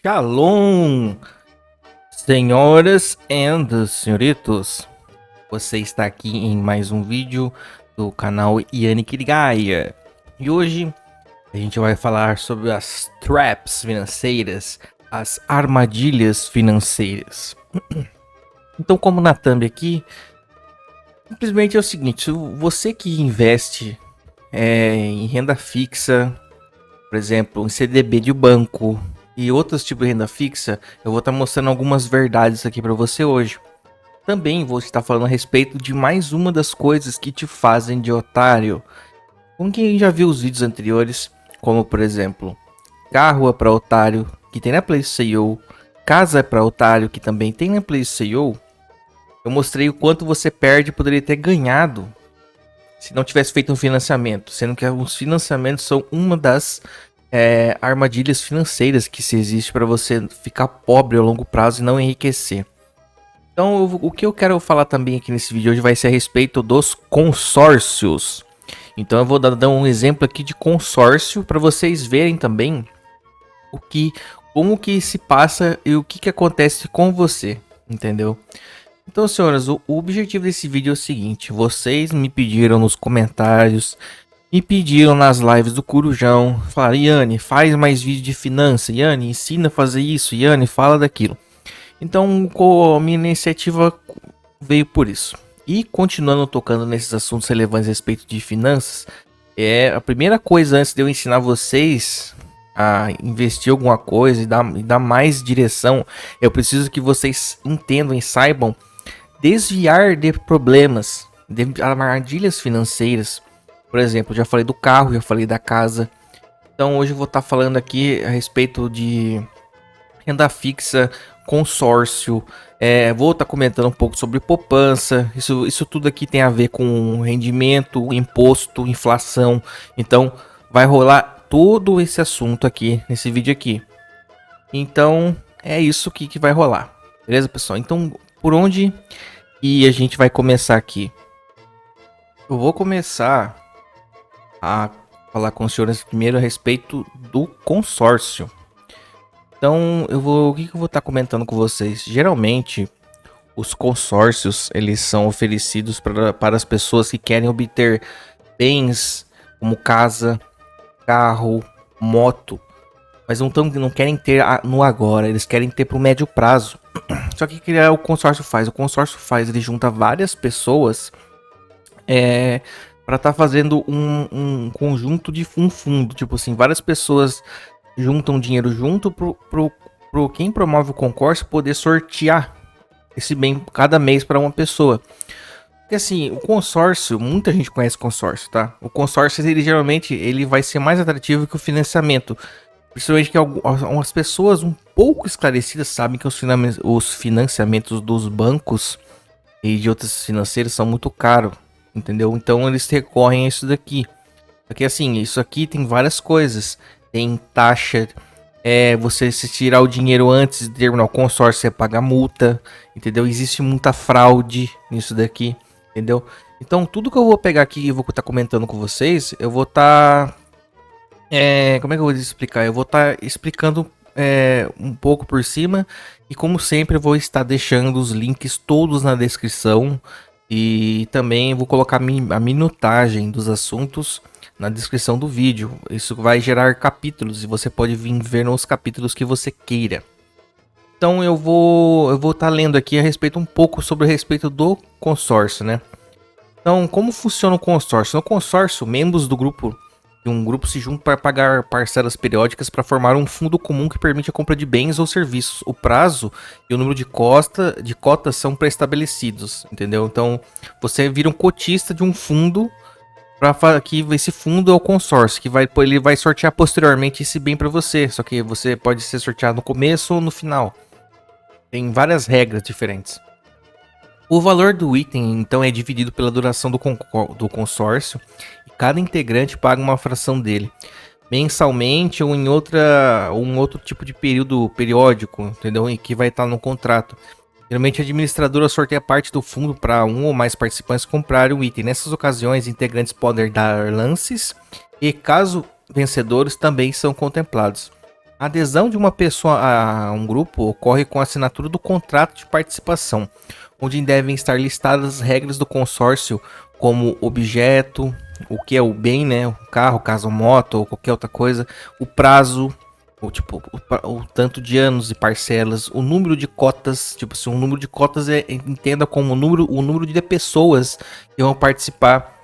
Shalom, senhoras e senhoritos. Você está aqui em mais um vídeo do canal Yannick Gaia. E hoje a gente vai falar sobre as traps financeiras, as armadilhas financeiras. Então, como na thumb aqui, simplesmente é o seguinte: se você que investe em renda fixa, por exemplo, em CDB de banco e outros tipos de renda fixa, eu vou estar mostrando algumas verdades aqui para você hoje. Também vou estar falando a respeito de mais uma das coisas que te fazem de otário. Como quem já viu os vídeos anteriores, como por exemplo, carro é para otário, que tem na PlayStation, casa é para otário, que também tem na PlayStation. Eu mostrei o quanto você perde e poderia ter ganhado se não tivesse feito um financiamento, sendo que os financiamentos são uma das armadilhas financeiras que se existe para você ficar pobre a longo prazo e não enriquecer. Então, o que eu quero falar também aqui nesse vídeo hoje vai ser a respeito dos consórcios. Então, eu vou dar um exemplo aqui de consórcio para vocês verem também como que se passa e o que acontece com você, entendeu? Então, senhoras, o objetivo desse vídeo é o seguinte: vocês me pediram nos comentários, me pediram nas lives do Corujão, falaram: Yanni, faz mais vídeo de finança, Yanni, ensina a fazer isso, Yanni, fala daquilo. Então, a minha iniciativa veio por isso. E continuando tocando nesses assuntos relevantes a respeito de finanças, a primeira coisa antes de eu ensinar vocês a investir alguma coisa e dar mais direção, eu preciso que vocês entendam e saibam desviar de problemas, de armadilhas financeiras. Por exemplo, já falei do carro, já falei da casa. Então hoje eu vou estar falando aqui a respeito de renda fixa, consórcio. Vou estar comentando um pouco sobre poupança. Isso tudo aqui tem a ver com rendimento, imposto, inflação. Então vai rolar todo esse assunto aqui nesse vídeo aqui. Então é isso que vai rolar. Beleza, pessoal? Então por onde a gente vai começar aqui? Eu vou começar a falar com os senhores primeiro a respeito do consórcio. Então, o que eu vou estar comentando com vocês? Geralmente, os consórcios, eles são oferecidos para as pessoas que querem obter bens como casa, carro, moto, mas não querem ter no agora, eles querem ter para o médio prazo. Só que o consórcio faz? O consórcio faz, ele junta várias pessoas para estar fazendo um conjunto de um fundo. Tipo assim, várias pessoas juntam dinheiro junto pro quem promove o concurso poder sortear esse bem cada mês para uma pessoa. Porque assim, o consórcio, muita gente conhece consórcio, tá? O consórcio, ele geralmente vai ser mais atrativo que o financiamento. Principalmente que algumas pessoas um pouco esclarecidas sabem que os financiamentos dos bancos e de outros financeiros são muito caros, entendeu? Então eles recorrem a isso daqui. Porque assim, isso aqui tem várias coisas. Tem taxa, você se tirar o dinheiro antes de terminar o consórcio, você paga multa, entendeu? Existe muita fraude nisso daqui, entendeu? Então tudo que eu vou pegar aqui e vou estar comentando com vocês, eu vou estar... como é que eu vou explicar? Eu vou estar explicando um pouco por cima. E como sempre eu vou estar deixando os links todos na descrição. E também vou colocar a minutagem dos assuntos na descrição do vídeo. Isso vai gerar capítulos e você pode vir ver nos capítulos que você queira. Então eu vou estar lendo aqui um pouco sobre a respeito do consórcio, né? Então, como funciona o consórcio? No consórcio, membros do grupo um grupo se junta para pagar parcelas periódicas para formar um fundo comum que permite a compra de bens ou serviços. O prazo e o número de cotas são pré-estabelecidos, entendeu? Então, você vira um cotista de um fundo para que esse fundo é o consórcio, que ele vai sortear posteriormente esse bem para você. Só que você pode ser sorteado no começo ou no final. Tem várias regras diferentes. O valor do item, então, é dividido pela duração do consórcio. Cada integrante paga uma fração dele, mensalmente ou em um outro tipo de período periódico, entendeu? E que vai estar no contrato. Geralmente a administradora sorteia parte do fundo para um ou mais participantes comprarem o item. Nessas ocasiões, integrantes podem dar lances e, caso vencedores, também são contemplados. A adesão de uma pessoa a um grupo ocorre com a assinatura do contrato de participação, onde devem estar listadas as regras do consórcio, como objeto, o que é o bem, né, o carro, caso moto ou qualquer outra coisa, o prazo, o tanto de anos e parcelas, o número de cotas, tipo assim, o número de cotas entenda como o número de pessoas que vão participar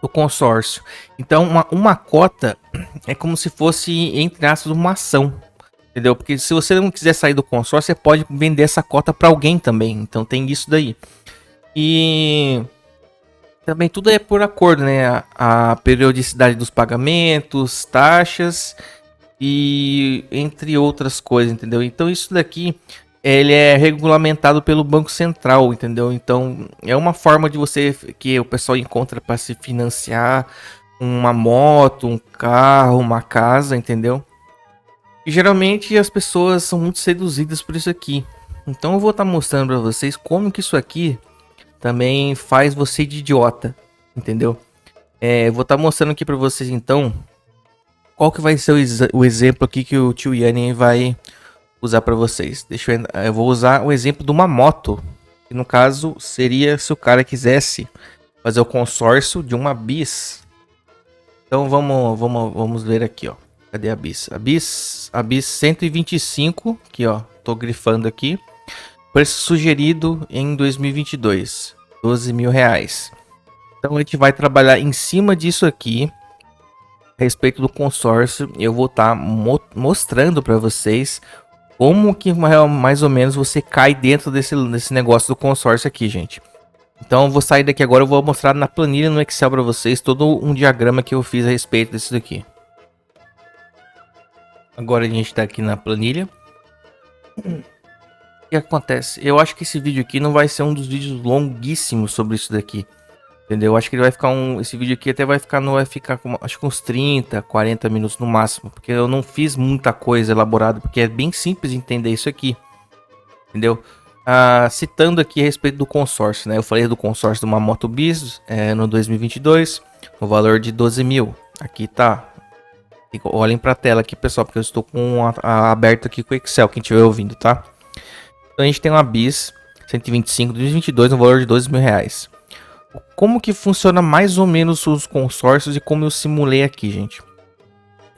do consórcio. Então, uma cota é como se fosse, entre aspas, uma ação. Entendeu? Porque se você não quiser sair do consórcio, você pode vender essa cota para alguém também. Então tem isso daí. E também tudo é por acordo, né? A periodicidade dos pagamentos, taxas e entre outras coisas, entendeu? Então isso daqui ele é regulamentado pelo Banco Central, entendeu? Então é uma forma de você que o pessoal encontra para se financiar uma moto, um carro, uma casa, entendeu? E geralmente as pessoas são muito seduzidas por isso aqui. Então eu vou estar mostrando para vocês como que isso aqui também faz você de idiota, entendeu? Eu vou estar mostrando aqui para vocês então qual que vai ser o exemplo aqui que o tio Yanni vai usar para vocês. Eu vou usar o exemplo de uma moto, que no caso seria se o cara quisesse fazer o consórcio de uma bis. Então vamos ver aqui, ó. Cadê a bis? A bis 125, aqui ó, tô grifando aqui. Preço sugerido em 2022, 12 mil reais. Então a gente vai trabalhar em cima disso aqui, a respeito do consórcio. Eu vou estar mostrando para vocês como que mais ou menos você cai dentro desse negócio do consórcio aqui, gente. Então eu vou sair daqui agora, eu vou mostrar na planilha no Excel para vocês todo um diagrama que eu fiz a respeito disso daqui. Agora a gente tá aqui na planilha. O que acontece? Eu acho que esse vídeo aqui não vai ser um dos vídeos longuíssimos sobre isso daqui. Entendeu? Eu acho que ele vai ficar esse vídeo aqui até vai ficar com acho que uns 30, 40 minutos no máximo. Porque eu não fiz muita coisa elaborada, porque é bem simples entender isso aqui. Entendeu? Citando aqui a respeito do consórcio, né? Eu falei do consórcio de uma Moto Bis no 2022, no valor de 12 mil. Aqui tá. Olhem para a tela aqui, pessoal, porque eu estou com aberto aqui com o Excel, quem estiver ouvindo, tá? Então a gente tem uma Bis 125 de 2022 no valor de 12 mil reais. Como que funciona mais ou menos os consórcios e como eu simulei aqui, gente?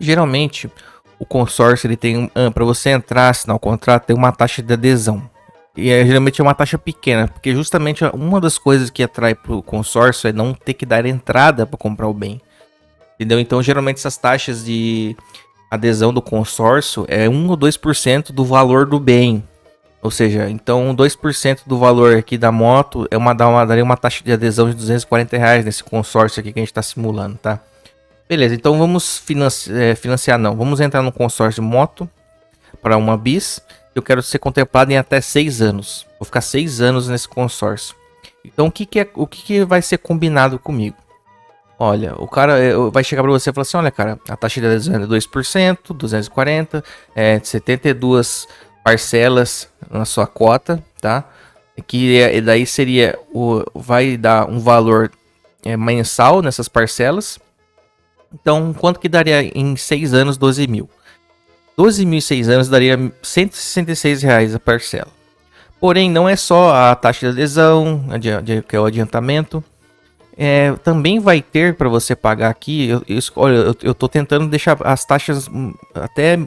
Geralmente, o consórcio ele tem, para você entrar, assinar o contrato, tem uma taxa de adesão. E geralmente é uma taxa pequena, porque justamente uma das coisas que atrai para o consórcio é não ter que dar entrada para comprar o bem. Entendeu? Então, geralmente, essas taxas de adesão do consórcio é 1 ou 2% do valor do bem. Ou seja, então 2% do valor aqui da moto daria uma taxa de adesão de 240 reais nesse consórcio aqui que a gente está simulando, tá? Beleza, então vamos financiar não. Vamos entrar no consórcio de moto para uma bis. Eu quero ser contemplado em até 6 anos. Vou ficar 6 anos nesse consórcio. Então, o que vai ser combinado comigo? Olha, o cara vai chegar para você e falar assim, olha cara, a taxa de adesão é 2%, 240, 72 parcelas na sua cota, tá? Que daí seria, vai dar um valor mensal nessas parcelas. Então, quanto que daria em 6 anos, 12 mil? 12 mil em 6 anos daria R$ 166 reais a parcela. Porém, não é só a taxa de adesão, que é o adiantamento. Também vai ter para você pagar aqui. Olha, eu tô tentando deixar as taxas até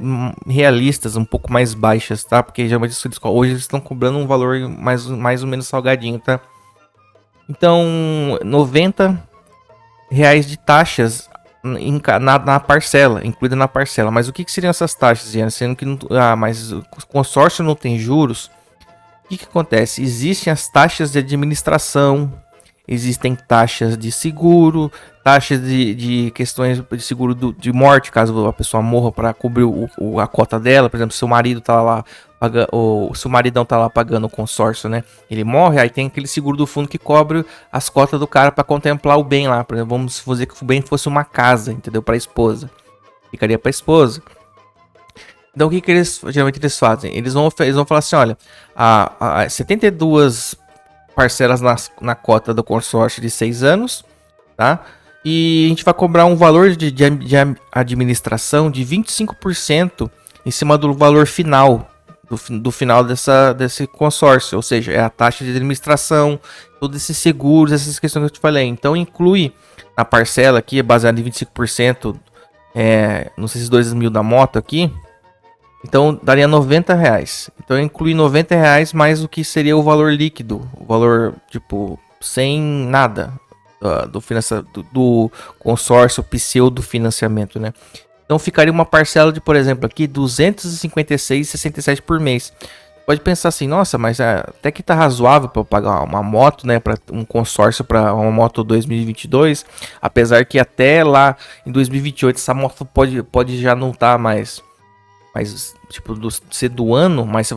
realistas, um pouco mais baixas, tá? Porque geralmente hoje eles estão cobrando um valor mais ou menos salgadinho, tá? Então, R$ 90 de taxas na parcela, incluída na parcela. Mas o que seriam essas taxas, Ian? Sendo que mas o consórcio não tem juros. O que acontece? Existem as taxas de administração. Existem taxas de seguro, taxas de questões de seguro de morte, caso a pessoa morra para cobrir a cota dela. Por exemplo, se o marido tá lá se o maridão tá lá pagando o consórcio, né? Ele morre, aí tem aquele seguro do fundo que cobre as cotas do cara para contemplar o bem lá. Por exemplo, vamos fazer que o bem fosse uma casa, entendeu? Para a esposa. Ficaria para a esposa. Então o que geralmente eles fazem? Eles vão falar assim, olha, 72 parcelas na cota do consórcio de 6 anos, tá? E a gente vai cobrar um valor de administração de 25% em cima do valor final, do final desse consórcio, ou seja, é a taxa de administração, todos esses seguros, essas questões que eu te falei. Então inclui na parcela aqui, baseada em 25%, nesses 2 mil da moto aqui, então daria R$90. Então inclui R$90 mais o que seria o valor líquido, o valor tipo sem nada do consórcio pseudo financiamento, né? Então ficaria uma parcela de, por exemplo, aqui R$ 256,67 por mês. Pode pensar assim, nossa, mas até que tá razoável para eu pagar uma moto, né, para um consórcio para uma moto 2022, apesar que até lá em 2028 essa moto pode já não estar mais tipo ser do ano, mas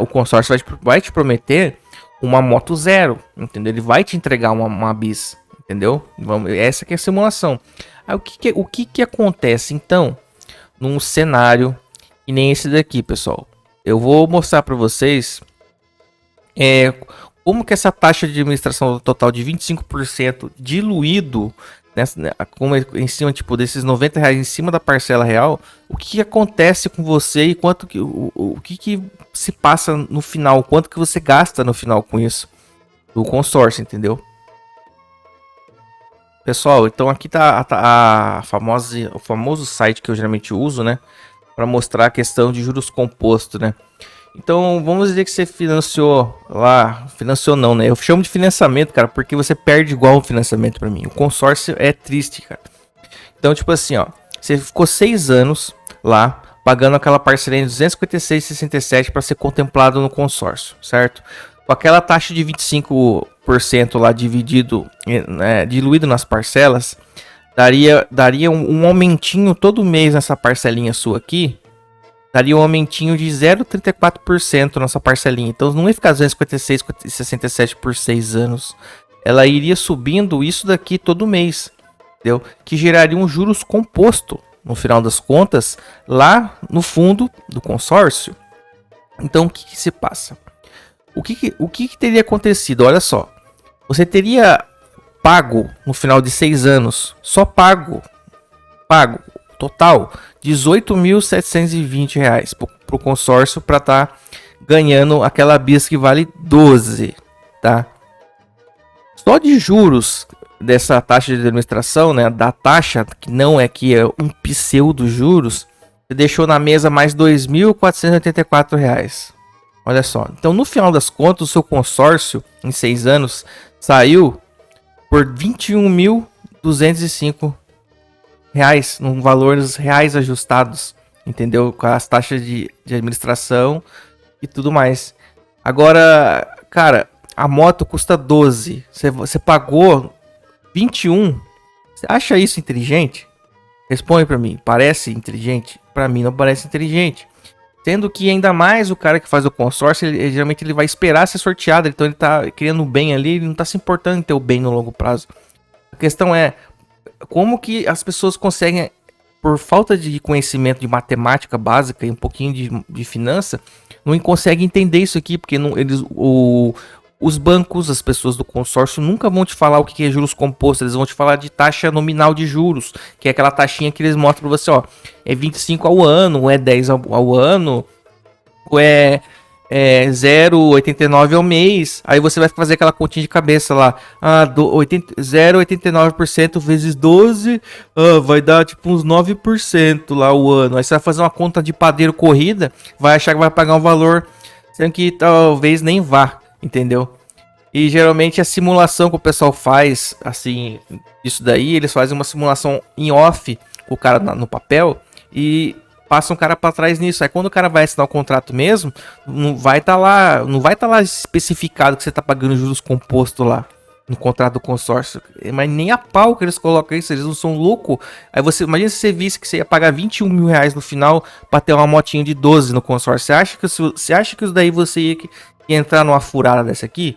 o consórcio vai te prometer uma moto zero, entendeu? Ele vai te entregar uma bis, entendeu? Essa que é a simulação. Aí o que acontece então num cenário que nem esse daqui, pessoal? Eu vou mostrar para vocês como que essa taxa de administração total de 25% diluído como em cima tipo desses R$90 em cima da parcela real, o que acontece com você e quanto que o que se passa no final, quanto que você gasta no final com isso do consórcio, entendeu? Pessoal, então aqui tá o famoso site que eu geralmente uso, né, para mostrar a questão de juros compostos, né? Então, vamos dizer que você financiou lá, financiou não, né? Eu chamo de financiamento, cara, porque você perde igual um financiamento para mim. O consórcio é triste, cara. Então, tipo assim, ó, você ficou 6 anos lá pagando aquela parcelinha de 256,67 para ser contemplado no consórcio, certo? Com aquela taxa de 25% lá dividido, né, diluído nas parcelas, daria um aumentinho todo mês nessa parcelinha sua aqui. Daria um aumentinho de 0,34% nessa parcelinha. Então não ia ficar 256,67 por 6 anos. Ela iria subindo isso daqui todo mês, entendeu? Que geraria um juros composto, no final das contas, lá no fundo do consórcio. Então o que se passa? O que teria acontecido? Olha só. Você teria pago no final de 6 anos, só pago, total, R$18.720 para o consórcio para estar ganhando aquela bis que vale 12, tá? Só de juros dessa taxa de administração, né, da taxa que não é que é um pseudo juros, você deixou na mesa mais R$2.484. Olha só. Então, no final das contas, o seu consórcio em 6 anos saiu por R$21.205 num valores reais ajustados, entendeu? Com as taxas de administração e tudo mais. Agora, cara, a moto custa 12, você pagou 21. Você acha isso inteligente? Responde pra mim, parece inteligente? Pra mim não parece inteligente. Sendo que ainda mais o cara que faz o consórcio, geralmente ele vai esperar ser sorteado, então ele tá querendo o bem ali, ele não tá se importando em ter o bem no longo prazo. A questão é, como que as pessoas conseguem, por falta de conhecimento de matemática básica e um pouquinho de finança, não conseguem entender isso aqui, porque os bancos, as pessoas do consórcio nunca vão te falar o que é juros compostos, eles vão te falar de taxa nominal de juros, que é aquela taxinha que eles mostram para você, ó, é 25 ao ano, ou é 10 ao ano, ou é 0,89 ao mês. Aí você vai fazer aquela continha de cabeça lá, 0,89% vezes 12, vai dar tipo uns 9% lá o ano. Aí você vai fazer uma conta de padeiro corrida, vai achar que vai pagar um valor, sendo que talvez nem vá. Entendeu? E geralmente a simulação que o pessoal faz, assim, isso daí, eles fazem uma simulação em off com o cara no papel e passam o cara para trás nisso. Aí quando o cara vai assinar o contrato mesmo, não vai estar lá especificado que você tá pagando juros compostos lá no contrato do consórcio. Mas nem a pau que eles colocam isso, eles não são loucos. Aí imagina se você visse que você ia pagar R$21 mil no final para ter uma motinha de 12 no consórcio. Você acha que isso daí você ia entrar numa furada dessa aqui?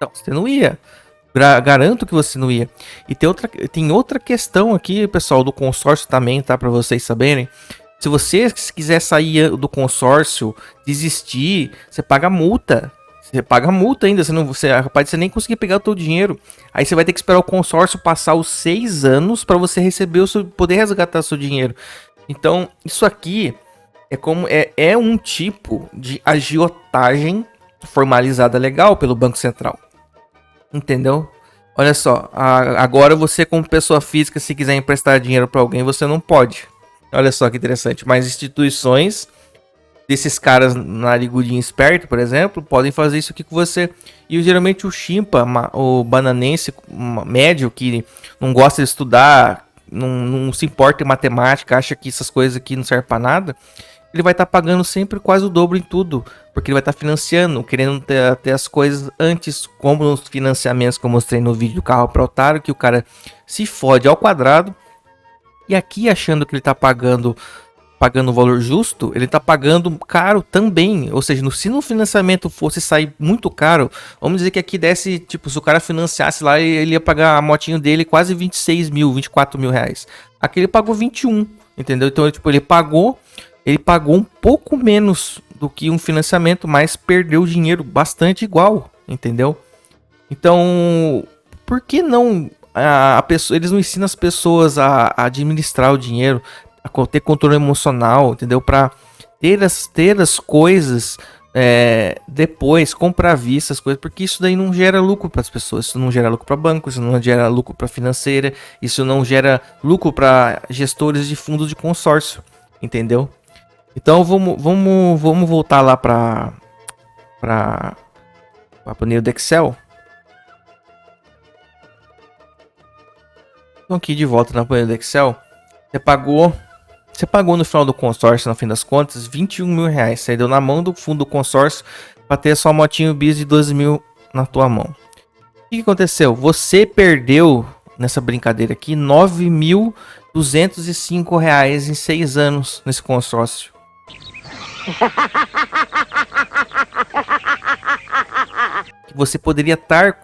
Não, você não ia. Garanto que você não ia. E tem outra questão aqui, pessoal, do consórcio também, tá? Para vocês saberem. Se você quiser sair do consórcio, desistir, você paga multa. Você paga multa ainda. Rapaz, você nem conseguir pegar o seu dinheiro. Aí você vai ter que esperar o consórcio passar os 6 anos para você receber poder resgatar o seu dinheiro. Então, isso aqui É um tipo de agiotagem formalizada legal pelo Banco Central. Entendeu? Olha só, agora você como pessoa física, se quiser emprestar dinheiro para alguém, você não pode. Olha só que interessante. Mas instituições desses caras narigudinho esperto, por exemplo, podem fazer isso aqui com você. E geralmente o chimpa, o bananense médio, que não gosta de estudar, não se importa em matemática, acha que essas coisas aqui não servem para nada, ele vai estar pagando sempre quase o dobro em tudo, porque ele vai estar financiando, querendo ter as coisas antes, como nos financiamentos que eu mostrei no vídeo do carro para otário, que o cara se fode ao quadrado, e aqui achando que ele está pagando o valor justo, ele tá pagando caro também. Ou seja, se no financiamento fosse sair muito caro, vamos dizer que aqui desse, tipo, se o cara financiasse lá, ele ia pagar a motinho dele quase 26 mil, 24 mil reais. Aqui ele pagou 21, entendeu? Então, tipo, ele pagou um pouco menos do que um financiamento, mas perdeu dinheiro bastante igual, entendeu? Então, por que não a pessoa, eles não ensinam as pessoas a administrar o dinheiro, a ter controle emocional, entendeu? Para ter as coisas depois, comprar à vista as coisas, porque isso daí não gera lucro para as pessoas, isso não gera lucro para banco, isso não gera lucro para financeira, isso não gera lucro para gestores de fundos de consórcio, entendeu? Então vamos voltar lá para a planilha do Excel. Então aqui de volta na planilha do Excel, você pagou no final do consórcio, no fim das contas, 21 mil reais. Você deu na mão do fundo do consórcio para ter sua motinho bis de 12 mil na tua mão. O que aconteceu? Você perdeu nessa brincadeira aqui 9.205 reais em 6 anos nesse consórcio. Você poderia estar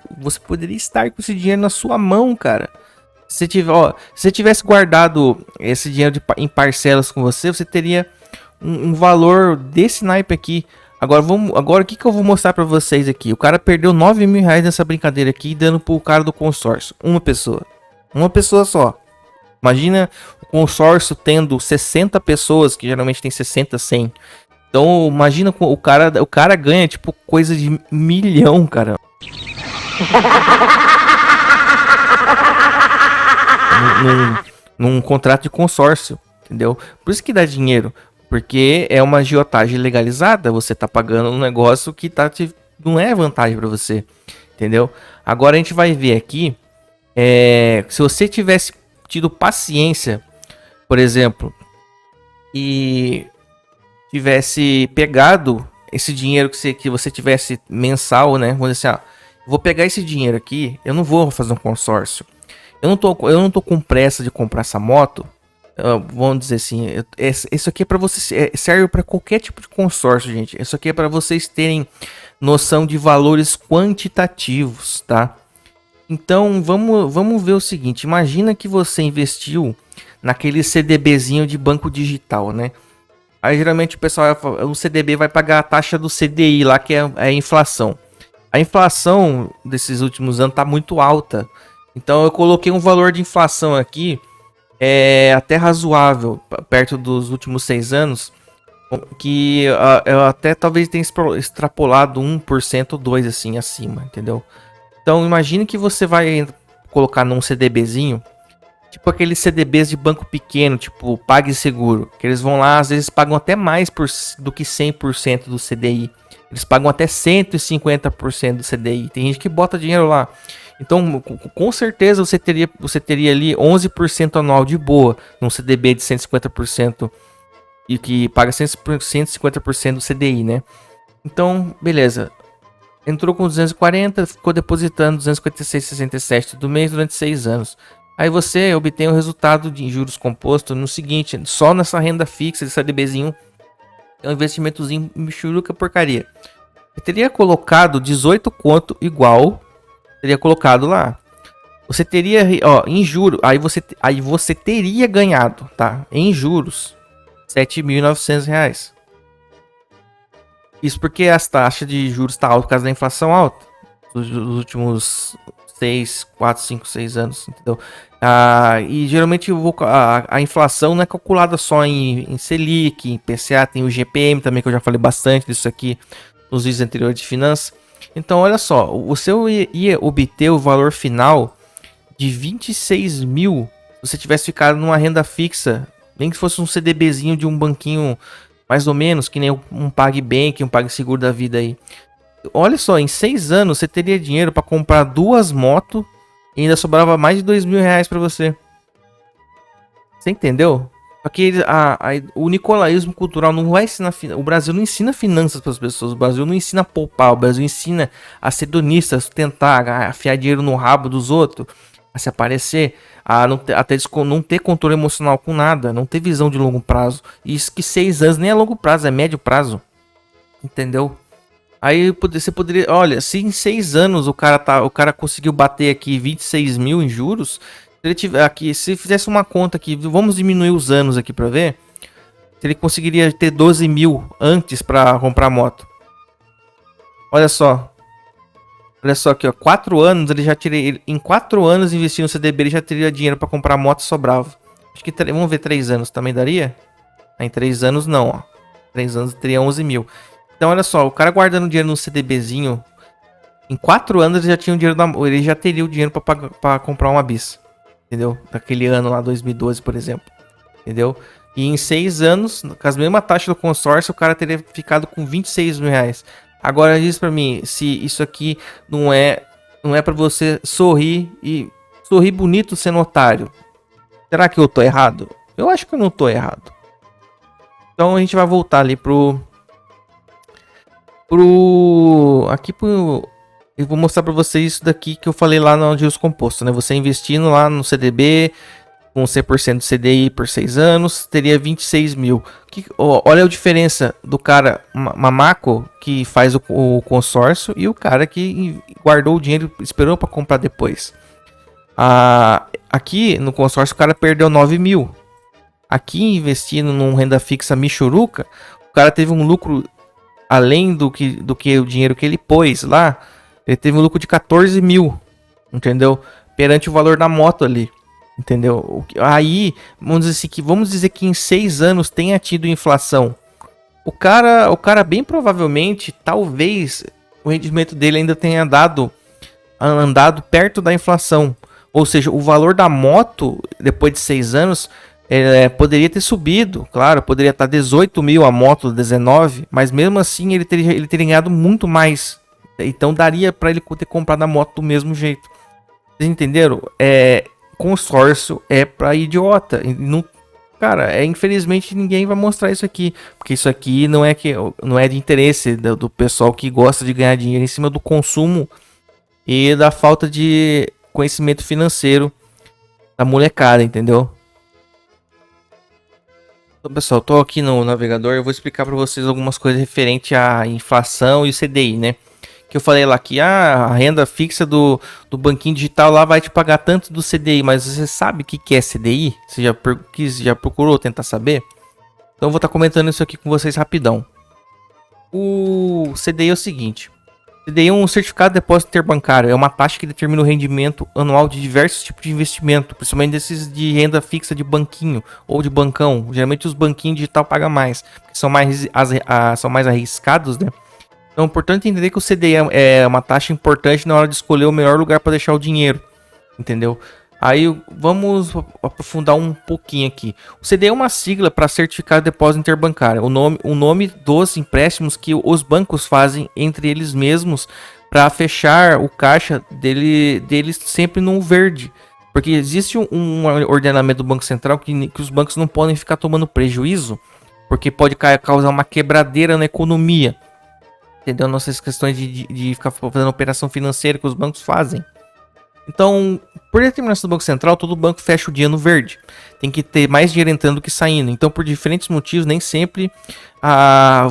com esse dinheiro na sua mão, cara. Se você tivesse guardado esse dinheiro em parcelas com você, você teria um valor desse naipe aqui. Agora o que eu vou mostrar para vocês aqui? O cara perdeu 9 mil reais nessa brincadeira aqui, dando pro cara do consórcio. Uma pessoa só. Imagina o consórcio tendo 60 pessoas, que geralmente tem 60, 100. Então imagina o cara ganha tipo coisa de 1 milhão, cara. Num contrato de consórcio, entendeu? Por isso que dá dinheiro, porque é uma agiotagem legalizada, você tá pagando um negócio que não é vantagem para você, entendeu? Agora a gente vai ver aqui, se você tivesse tido paciência, por exemplo, e tivesse pegado esse dinheiro que você tivesse mensal, né? Vamos dizer assim, vou pegar esse dinheiro aqui, eu não vou fazer um consórcio. Eu não tô com pressa de comprar essa moto. Vamos dizer assim, isso aqui é para você, serve para qualquer tipo de consórcio, gente. Isso aqui é para vocês terem noção de valores quantitativos, tá? Então, vamos ver o seguinte, imagina que você investiu naquele CDBzinho de banco digital, né? Aí geralmente o CDB vai pagar a taxa do CDI lá, que é a inflação. A inflação desses últimos anos tá muito alta. Então eu coloquei um valor de inflação aqui até razoável, perto dos últimos 6 anos, que eu até talvez tenha extrapolado 1% ou 2% assim acima, entendeu? Então imagine que você vai colocar num CDBzinho, tipo aqueles CDBs de banco pequeno, tipo PagSeguro, que eles vão lá, às vezes pagam até mais do que 100% do CDI. Eles pagam até 150% do CDI. Tem gente que bota dinheiro lá. Então, com certeza você teria ali 11% anual de boa num CDB de 150% e que paga 150% do CDI, né? Então, beleza. Entrou com 240, ficou depositando 256,67 do mês durante 6 anos. Aí você obtém o resultado de juros composto no seguinte, só nessa renda fixa de CDBzinho, é um investimentozinho michuruca porcaria. Eu teria colocado 18 conto igual, teria colocado lá. Você teria, em juros, aí você teria ganhado, tá? Em juros, R$7.900. Isso porque as taxas de juros tá alta por causa da inflação alta dos últimos 6, 4, 5, 6 anos, entendeu? E geralmente a inflação não é calculada só em Selic, em PCA, tem o GPM também, que eu já falei bastante disso aqui nos vídeos anteriores de finanças. Então, olha só, o seu ia obter o valor final de 26 mil se você tivesse ficado numa renda fixa, nem que fosse um CDBzinho de um banquinho mais ou menos, que nem um PagBank, um PagSeguro da vida aí. Olha só, em 6 anos você teria dinheiro para comprar 2 motos e ainda sobrava mais de 2 mil reais para você. Você entendeu? Porque o nicolaísmo cultural não vai ensinar. O Brasil não ensina finanças para as pessoas. O Brasil não ensina a poupar. O Brasil ensina a ser donista, a sustentar, a afiar dinheiro no rabo dos outros, a se aparecer, a não ter controle emocional com nada, não ter visão de longo prazo. Isso que 6 anos nem é longo prazo, é médio prazo. Entendeu? Aí você poderia, olha, se em 6 anos o cara conseguiu bater aqui 26 mil em juros, se ele tiver aqui, se fizesse uma conta aqui, vamos diminuir os anos aqui para ver, se ele conseguiria ter 12 mil antes para comprar moto. Olha só aqui, ó, 4 anos ele já teria, em 4 anos investindo no CDB ele já teria dinheiro para comprar moto e sobrava. Acho que vamos ver 3 anos também daria? Em 3 anos não, ó. 3 anos teria 11 mil. Então, olha só, o cara guardando dinheiro no CDBzinho, em 4 anos ele já tinha o dinheiro ele já teria o dinheiro para comprar uma bis. Entendeu? Daquele ano lá, 2012, por exemplo. Entendeu? E em 6 anos, com as mesmas taxas do consórcio, o cara teria ficado com 26 mil reais. Agora diz pra mim, se isso aqui não é para você sorrir bonito sendo otário. Será que eu tô errado? Eu acho que eu não tô errado. Então a gente vai voltar ali eu vou mostrar para vocês isso daqui que eu falei lá no juros composto, né? Você investindo lá no CDB com 100% do CDI por 6 anos, teria 26 mil. Olha a diferença do cara mamaco que faz o consórcio e o cara que guardou o dinheiro e esperou para comprar depois. Aqui no consórcio o cara perdeu 9 mil. Aqui investindo num renda fixa michuruca, o cara teve um lucro além do que o dinheiro que ele pôs lá, ele teve um lucro de 14 mil, entendeu? Perante o valor da moto ali, entendeu? Aí, vamos dizer que em 6 anos tenha tido inflação. O cara bem provavelmente, talvez, o rendimento dele ainda tenha andado perto da inflação. Ou seja, o valor da moto, depois de 6 anos, poderia ter subido, claro, poderia estar 18 mil a moto, 19, mas mesmo assim ele teria ganhado muito mais. Então daria para ele ter comprado a moto do mesmo jeito. Vocês entenderam? Consórcio é para idiota. Não, cara, infelizmente ninguém vai mostrar isso aqui, porque isso aqui não é de interesse do pessoal que gosta de ganhar dinheiro em cima do consumo e da falta de conhecimento financeiro da molecada, entendeu? Então, pessoal, tô aqui no navegador, eu vou explicar para vocês algumas coisas referente à inflação e o CDI, né? Que eu falei lá que a renda fixa do banquinho digital lá vai te pagar tanto do CDI, mas você sabe o que é CDI? Você já procurou tentar saber? Então eu vou estar comentando isso aqui com vocês rapidão. O CDI é o seguinte: CDI é um certificado de depósito interbancário, é uma taxa que determina o rendimento anual de diversos tipos de investimento, principalmente desses de renda fixa de banquinho ou de bancão. Geralmente os banquinhos digital pagam mais, porque são mais arriscados, né? Então é importante entender que o CDI é uma taxa importante na hora de escolher o melhor lugar para deixar o dinheiro, entendeu? Aí vamos aprofundar um pouquinho aqui. O CDI é uma sigla para Certificado de Depósito Interbancário, o nome dos empréstimos que os bancos fazem entre eles mesmos para fechar o caixa deles sempre no verde. Porque existe um ordenamento do Banco Central que os bancos não podem ficar tomando prejuízo, porque pode causar uma quebradeira na economia. Entendeu? Nossas questões de ficar fazendo operação financeira que os bancos fazem. Então, por determinação do Banco Central, todo banco fecha o dia no verde. Tem que ter mais dinheiro entrando do que saindo. Então, por diferentes motivos, nem sempre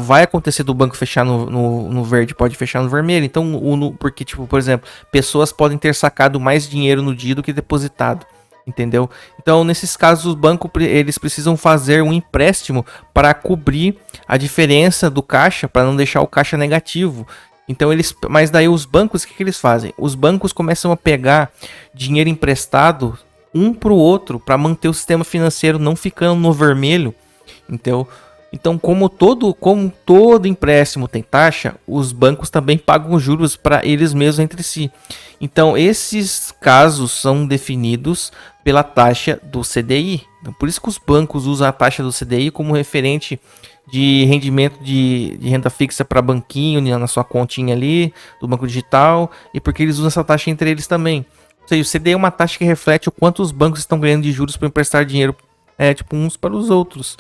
vai acontecer do banco fechar no verde. Pode fechar no vermelho. Então, porque, tipo, por exemplo, pessoas podem ter sacado mais dinheiro no dia do que depositado. Entendeu? Então, nesses casos, os bancos eles precisam fazer um empréstimo para cobrir a diferença do caixa, para não deixar o caixa negativo. Então mas daí os bancos, o que eles fazem? Os bancos começam a pegar dinheiro emprestado um para o outro para manter o sistema financeiro não ficando no vermelho. Então, como todo empréstimo tem taxa, os bancos também pagam juros para eles mesmos entre si. Então, esses casos são definidos pela taxa do CDI. Então, por isso que os bancos usam a taxa do CDI como referente de rendimento de renda fixa para banquinho, na sua continha ali, do banco digital, e porque eles usam essa taxa entre eles também. Ou seja, o CDI é uma taxa que reflete o quanto os bancos estão ganhando de juros para emprestar dinheiro uns para os outros.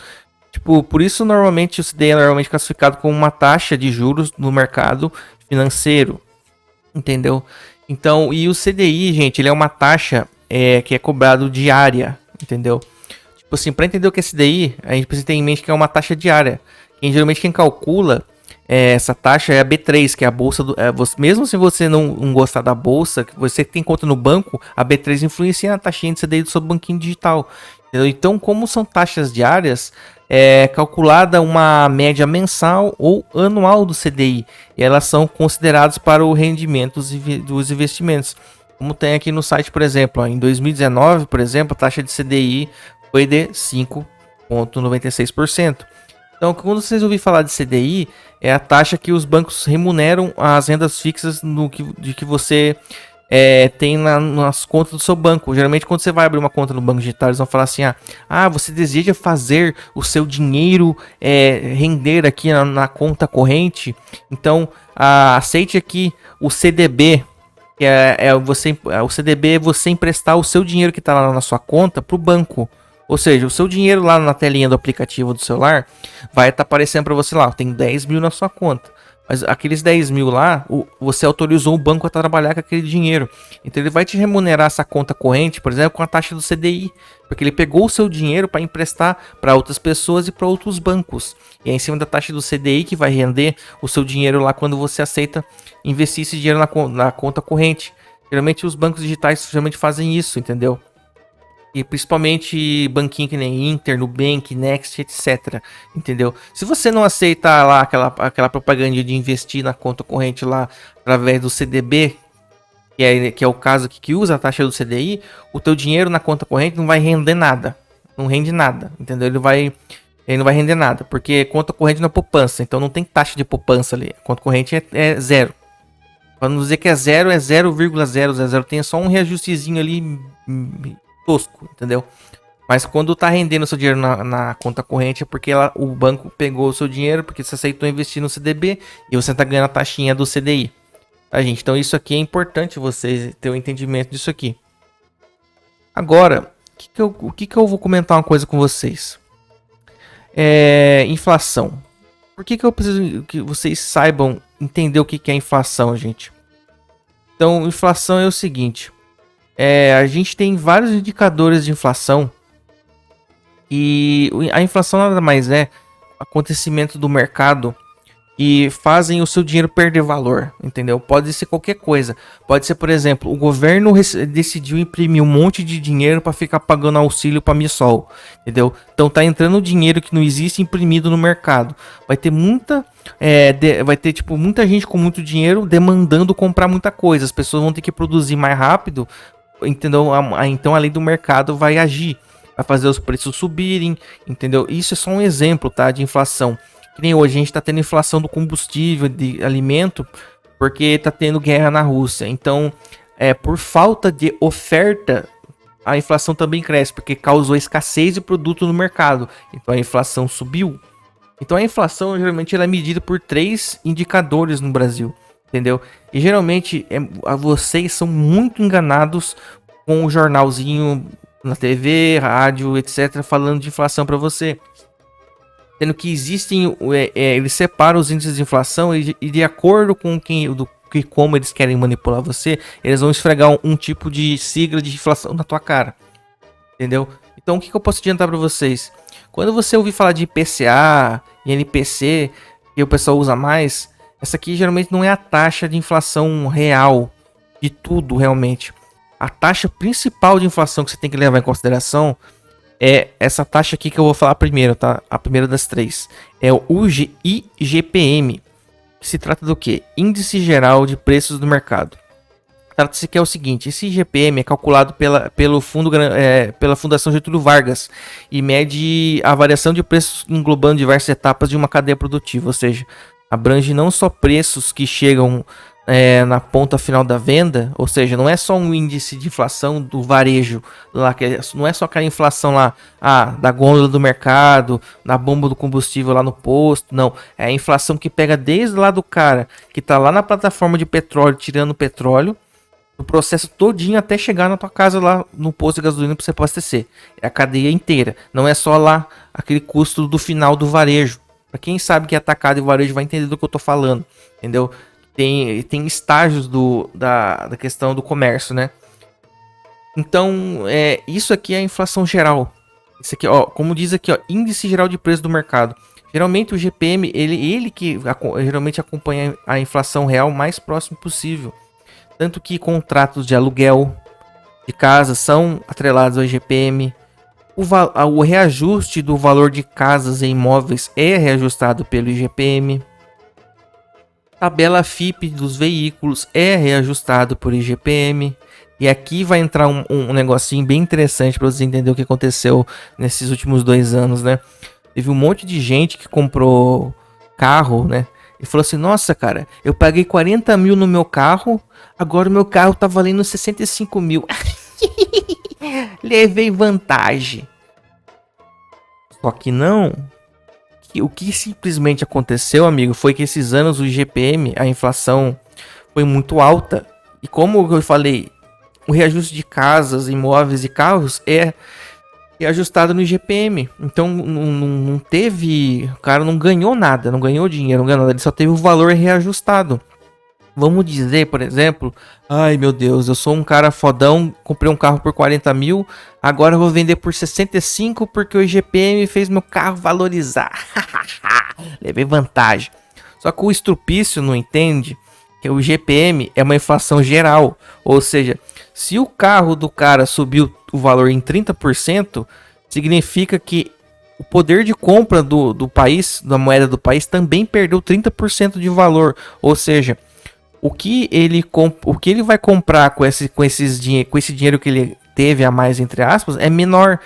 Por isso normalmente o CDI é normalmente classificado como uma taxa de juros no mercado financeiro, entendeu? Então, e o CDI, gente, ele é uma taxa que é cobrado diária, entendeu? Tipo assim, para entender o que é CDI, a gente precisa ter em mente que é uma taxa diária. Geralmente quem calcula essa taxa é a B3, que é a bolsa do... mesmo se você não gostar da bolsa, que você tem conta no banco, a B3 influencia na taxinha de CDI do seu banquinho digital. Entendeu? Então, como são taxas diárias, é calculada uma média mensal ou anual do CDI. E elas são consideradas para o rendimento dos investimentos. Como tem aqui no site, por exemplo, em 2019, por exemplo, a taxa de CDI foi de 5,96%. Então, quando vocês ouvirem falar de CDI, é a taxa que os bancos remuneram as rendas fixas de que você tem nas contas do seu banco. Geralmente, quando você vai abrir uma conta no banco digital, eles vão falar assim: você deseja fazer o seu dinheiro render aqui na conta corrente? Então, aceite aqui o CDB, que o CDB é você emprestar o seu dinheiro que está lá na sua conta para o banco. Ou seja, o seu dinheiro lá na telinha do aplicativo do celular vai estar aparecendo para você lá, tem 10 mil na sua conta. Mas aqueles 10 mil lá, você autorizou o banco a trabalhar com aquele dinheiro. Então ele vai te remunerar essa conta corrente, por exemplo, com a taxa do CDI. Porque ele pegou o seu dinheiro para emprestar para outras pessoas e para outros bancos. E é em cima da taxa do CDI que vai render o seu dinheiro lá quando você aceita investir esse dinheiro na conta corrente. Geralmente os bancos digitais geralmente fazem isso, entendeu? E principalmente banquinho que nem Inter, Nubank, Next, etc. Entendeu? Se você não aceita lá aquela propaganda de investir na conta corrente lá através do CDB, que é o caso que usa a taxa do CDI, o teu dinheiro na conta corrente não vai render nada. Não rende nada, entendeu? Ele não vai render nada, porque conta corrente não é poupança, então não tem taxa de poupança ali. A conta corrente é zero. Para não dizer que é zero, é 0,000. Tem só um reajustezinho ali tosco, entendeu? Mas quando tá rendendo o seu dinheiro na conta corrente é porque o banco pegou o seu dinheiro, porque você aceitou investir no CDB e você tá ganhando a taxinha do CDI. Tá, gente? Então isso aqui é importante você ter um entendimento disso aqui. Agora, o que eu vou comentar uma coisa com vocês? Inflação. Por que eu preciso que vocês saibam entender o que é inflação, gente? Então, inflação é o seguinte. A gente tem vários indicadores de inflação. E a inflação nada mais é acontecimento do mercado e fazem o seu dinheiro perder valor, entendeu? Pode ser qualquer coisa. Pode ser, por exemplo, o governo decidiu imprimir um monte de dinheiro para ficar pagando auxílio para MISOL, entendeu? Então tá entrando dinheiro que não existe imprimido no mercado. Vai ter muita gente com muito dinheiro demandando comprar muita coisa. As pessoas vão ter que produzir mais rápido, entendeu? Então a lei do mercado vai agir, vai fazer os preços subirem, entendeu? Isso é só um exemplo, tá, de inflação. Que nem hoje a gente tá tendo inflação do combustível, de alimento, porque tá tendo guerra na Rússia. Então, por falta de oferta, a inflação também cresce, porque causou escassez de produto no mercado. Então a inflação subiu. Então a inflação geralmente ela é medida por 3 indicadores no Brasil, entendeu? E geralmente vocês são muito enganados com o jornalzinho na TV, rádio, etc, falando de inflação para você. Sendo que existem, eles separam os índices de inflação e de acordo com como eles querem manipular você, eles vão esfregar um tipo de sigla de inflação na tua cara, entendeu? Então o que eu posso adiantar para vocês? Quando você ouvir falar de IPCA, INPC, que o pessoal usa mais, essa aqui geralmente não é a taxa de inflação real de tudo realmente. A taxa principal de inflação que você tem que levar em consideração é essa taxa aqui que eu vou falar primeiro, tá? A primeira das 3. É o IGPM. que se trata do quê? Índice Geral de Preços do Mercado. Trata-se que é o seguinte, esse IGPM é calculado pela Fundação Getúlio Vargas e mede a variação de preços englobando diversas etapas de uma cadeia produtiva, ou seja, abrange não só preços que chegam na ponta final da venda, ou seja, não é só um índice de inflação do varejo, lá, não é só aquela inflação lá da gôndola do mercado, na bomba do combustível lá no posto, não, é a inflação que pega desde lá do cara que está lá na plataforma de petróleo, tirando petróleo, o processo todinho até chegar na tua casa lá no posto de gasolina para você abastecer. É a cadeia inteira. Não é só lá aquele custo do final do varejo. Para quem sabe que é atacado e varejo vai entender do que eu tô falando. Entendeu? Tem estágios da questão do comércio, né? Então, isso aqui é a inflação geral. Isso aqui, ó, como diz aqui, ó, índice geral de preço do mercado. Geralmente o GPM, ele que geralmente acompanha a inflação real o mais próximo possível. Tanto que contratos de aluguel de casa são atrelados ao IGPM. O reajuste do valor de casas e imóveis é reajustado pelo IGPM. Tabela FIPE dos veículos é reajustado por IGPM. E aqui vai entrar um negocinho bem interessante para você entender o que aconteceu nesses últimos 2 anos, né? Teve um monte de gente que comprou carro, né? E falou assim, nossa, cara, eu paguei 40 mil no meu carro, agora o meu carro tá valendo 65 mil. Levei vantagem. Só que não. O que simplesmente aconteceu, amigo, foi que esses anos o IGPM, a inflação, foi muito alta. E como eu falei, o reajuste de casas, imóveis e carros é ajustado no IGPM. Então não teve. O cara não ganhou nada, não ganhou dinheiro, não ganhou nada. Ele só teve o valor reajustado. Vamos dizer, por exemplo, ai meu Deus, eu sou um cara fodão, comprei um carro por 40 mil, agora eu vou vender por 65 porque o IGPM fez meu carro valorizar. Levei vantagem. Só que o estrupício não entende que o IGPM é uma inflação geral. Ou seja, se o carro do cara subiu o valor em 30%, significa que o poder de compra do país, da moeda do país, também perdeu 30% de valor. Ou seja, o que ele vai comprar com esse dinheiro que ele teve a mais, entre aspas, é menor.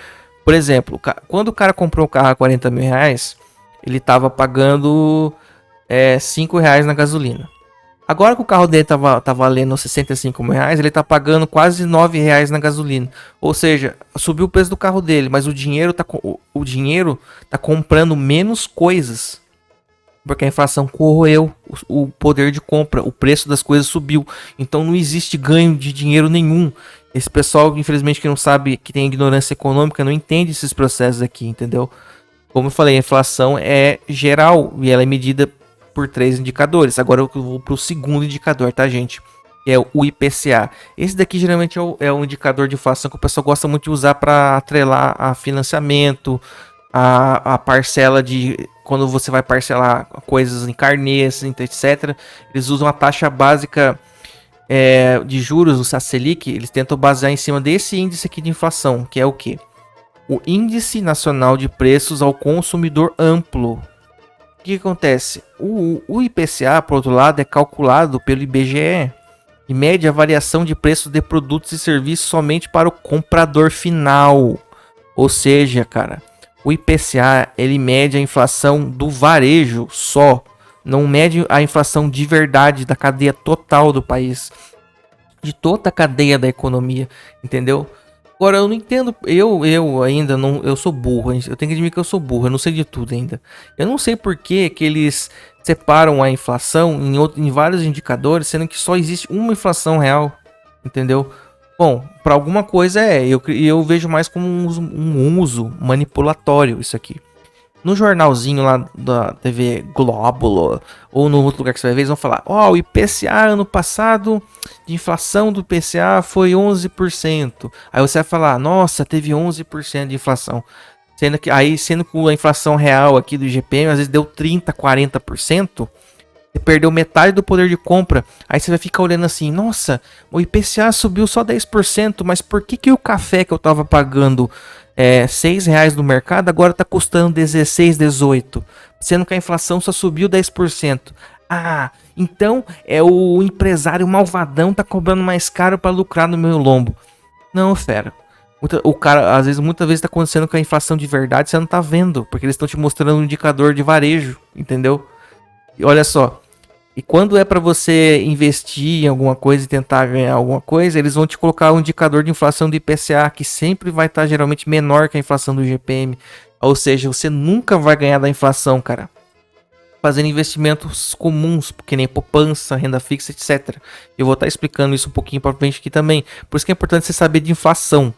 Por exemplo, quando o cara comprou o carro a 40 mil reais, ele estava pagando 5 reais na gasolina. Agora que o carro dele tá valendo 65 mil reais, ele tá pagando quase 9 reais na gasolina. Ou seja, subiu o preço do carro dele, mas o dinheiro tá comprando menos coisas. Porque a inflação corroeu o poder de compra, o preço das coisas subiu. Então não existe ganho de dinheiro nenhum. Esse pessoal, infelizmente, que não sabe, que tem ignorância econômica, não entende esses processos aqui, entendeu? Como eu falei, a inflação é geral e ela é medida por 3 indicadores. Agora eu vou para o segundo indicador, tá, gente? Que é o IPCA. Esse daqui geralmente é o indicador de inflação que o pessoal gosta muito de usar para atrelar a financiamento, a parcela de... Quando você vai parcelar coisas em carnês, etc. Eles usam a taxa básica de juros, o Selic. Eles tentam basear em cima desse índice aqui de inflação, que é o quê? O Índice Nacional de Preços ao Consumidor Amplo. O que acontece? O IPCA, por outro lado, é calculado pelo IBGE e mede a variação de preços de produtos e serviços somente para o comprador final. Ou seja, cara, o IPCA ele mede a inflação do varejo só, não mede a inflação de verdade da cadeia total do país, de toda a cadeia da economia, entendeu? Agora eu não entendo, eu ainda não, eu sou burro, eu tenho que admitir que eu sou burro, eu não sei de tudo ainda. Eu não sei por que eles separam a inflação em vários indicadores, sendo que só existe uma inflação real, entendeu? Bom, para alguma coisa eu vejo mais como um uso manipulatório isso aqui. No jornalzinho lá da TV Globo ou no outro lugar que você vai ver, eles vão falar: ó, o IPCA ano passado, de inflação do IPCA foi 11%. Aí você vai falar: nossa, teve 11% de inflação. Sendo que a inflação real aqui do IGPM às vezes deu 30%, 40%. Você perdeu metade do poder de compra. Aí você vai ficar olhando assim: nossa, o IPCA subiu só 10%, mas por que o café que eu tava pagando R$6 no mercado agora tá custando 16, 18? Sendo que a inflação só subiu 10%. Ah, então é o empresário malvadão tá cobrando mais caro pra lucrar no meu lombo. Não, fera. O cara, às vezes, muitas vezes tá acontecendo com a inflação de verdade, você não tá vendo, porque eles estão te mostrando um indicador de varejo, entendeu? E olha só, e quando é pra você investir em alguma coisa e tentar ganhar alguma coisa, eles vão te colocar um indicador de inflação do IPCA, que sempre vai estar geralmente menor que a inflação do IGPM. Ou seja, você nunca vai ganhar da inflação, cara, fazendo investimentos comuns, que nem poupança, renda fixa, etc. Eu vou estar explicando isso um pouquinho para frente aqui também. Por isso que é importante você saber de inflação.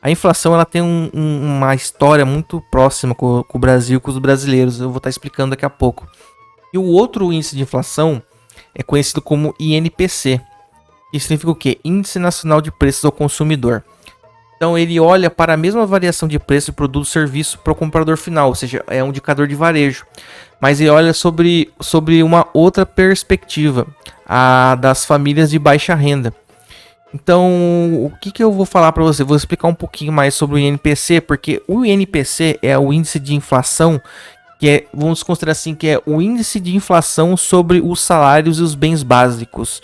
A inflação ela tem uma história muito próxima com o Brasil, com os brasileiros. Eu vou estar explicando daqui a pouco. E o outro índice de inflação é conhecido como INPC. Isso significa o quê? Índice Nacional de Preços ao Consumidor. Então ele olha para a mesma variação de preço de produto e serviço para o comprador final, ou seja, é um indicador de varejo. Mas ele olha sobre uma outra perspectiva, a das famílias de baixa renda. Então, o que eu vou falar para você? Vou explicar um pouquinho mais sobre o INPC, porque o INPC é o índice de inflação, que é, vamos considerar assim, que é o índice de inflação sobre os salários e os bens básicos.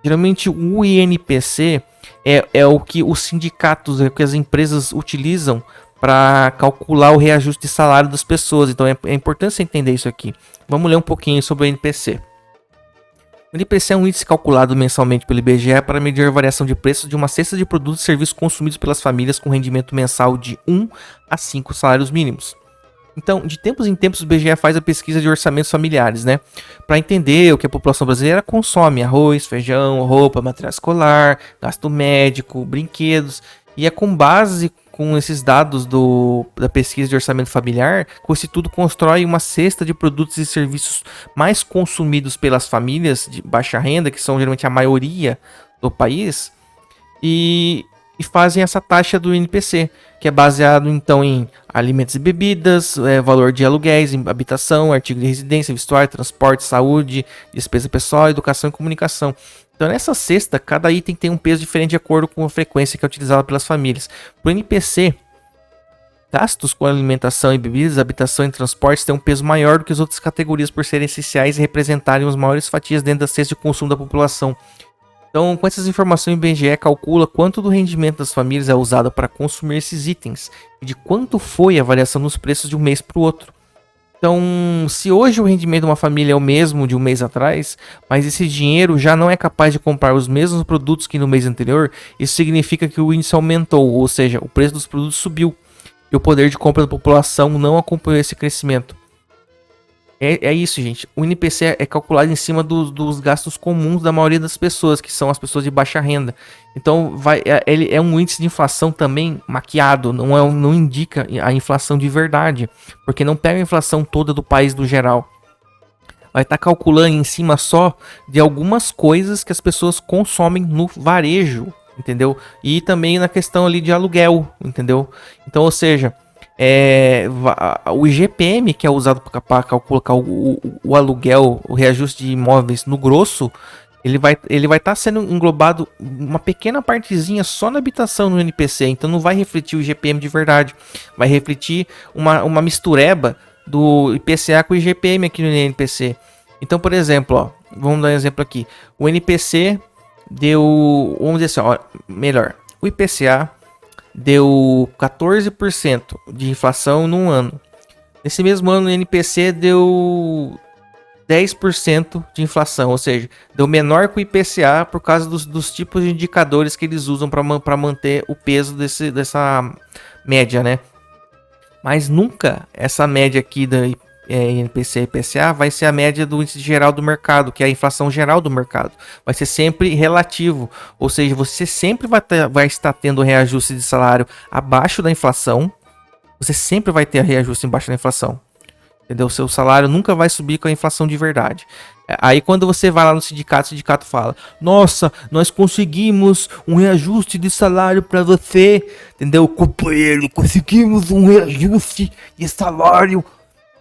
Geralmente o INPC é o que os sindicatos, é o que as empresas utilizam para calcular o reajuste de salário das pessoas. Então é importante você entender isso aqui. Vamos ler um pouquinho sobre o INPC. O INPC é um índice calculado mensalmente pelo IBGE para medir a variação de preços de uma cesta de produtos e serviços consumidos pelas famílias com rendimento mensal de 1 a 5 salários mínimos. Então, de tempos em tempos, o IBGE faz a pesquisa de orçamentos familiares, né? Para entender o que a população brasileira consome: arroz, feijão, roupa, material escolar, gasto médico, brinquedos. E é com base com esses dados da pesquisa de orçamento familiar que o Instituto constrói uma cesta de produtos e serviços mais consumidos pelas famílias de baixa renda, que são geralmente a maioria do país, e fazem essa taxa do INPC, que é baseado então em alimentos e bebidas, valor de aluguéis, habitação, artigo de residência, vestuário, transporte, saúde, despesa pessoal, educação e comunicação. Então nessa cesta, cada item tem um peso diferente de acordo com a frequência que é utilizada pelas famílias. Para o INPC, gastos com alimentação e bebidas, habitação e transportes têm um peso maior do que as outras categorias por serem essenciais e representarem as maiores fatias dentro da cesta de consumo da população. Então, com essas informações, o IBGE calcula quanto do rendimento das famílias é usado para consumir esses itens e de quanto foi a variação nos preços de um mês para o outro. Então, se hoje o rendimento de uma família é o mesmo de um mês atrás, mas esse dinheiro já não é capaz de comprar os mesmos produtos que no mês anterior, isso significa que o índice aumentou, ou seja, o preço dos produtos subiu e o poder de compra da população não acompanhou esse crescimento. É isso, gente. O INPC é calculado em cima dos gastos comuns da maioria das pessoas, que são as pessoas de baixa renda. Então, ele é um índice de inflação também maquiado, não indica a inflação de verdade, porque não pega a inflação toda do país no geral. Vai estar calculando em cima só de algumas coisas que as pessoas consomem no varejo, entendeu? E também na questão ali de aluguel, entendeu? Então, ou seja, o IGPM, que é usado para colocar o aluguel, o reajuste de imóveis no grosso, ele vai estar sendo englobado uma pequena partezinha só na habitação no NPC, então não vai refletir o IGPM de verdade, vai refletir uma mistureba do IPCA com o IGPM aqui no NPC. Então, por exemplo, ó, vamos dar um exemplo aqui, o NPC deu, vamos dizer assim, ó, melhor, o IPCA deu 14% de inflação num ano. Nesse mesmo ano, o INPC deu 10% de inflação, ou seja, deu menor que o IPCA por causa dos tipos de indicadores que eles usam para manter o peso dessa média, né? Mas nunca essa média aqui da INPC e IPCA vai ser a média do índice geral do mercado, que é a inflação geral do mercado. Vai ser sempre relativo, ou seja, você sempre vai estar tendo reajuste de salário abaixo da inflação, você sempre vai ter reajuste embaixo da inflação, entendeu? Seu salário nunca vai subir com a inflação de verdade. Aí quando você vai lá no sindicato, o sindicato fala: nossa, nós conseguimos um reajuste de salário para você, entendeu, companheiro? Conseguimos um reajuste de salário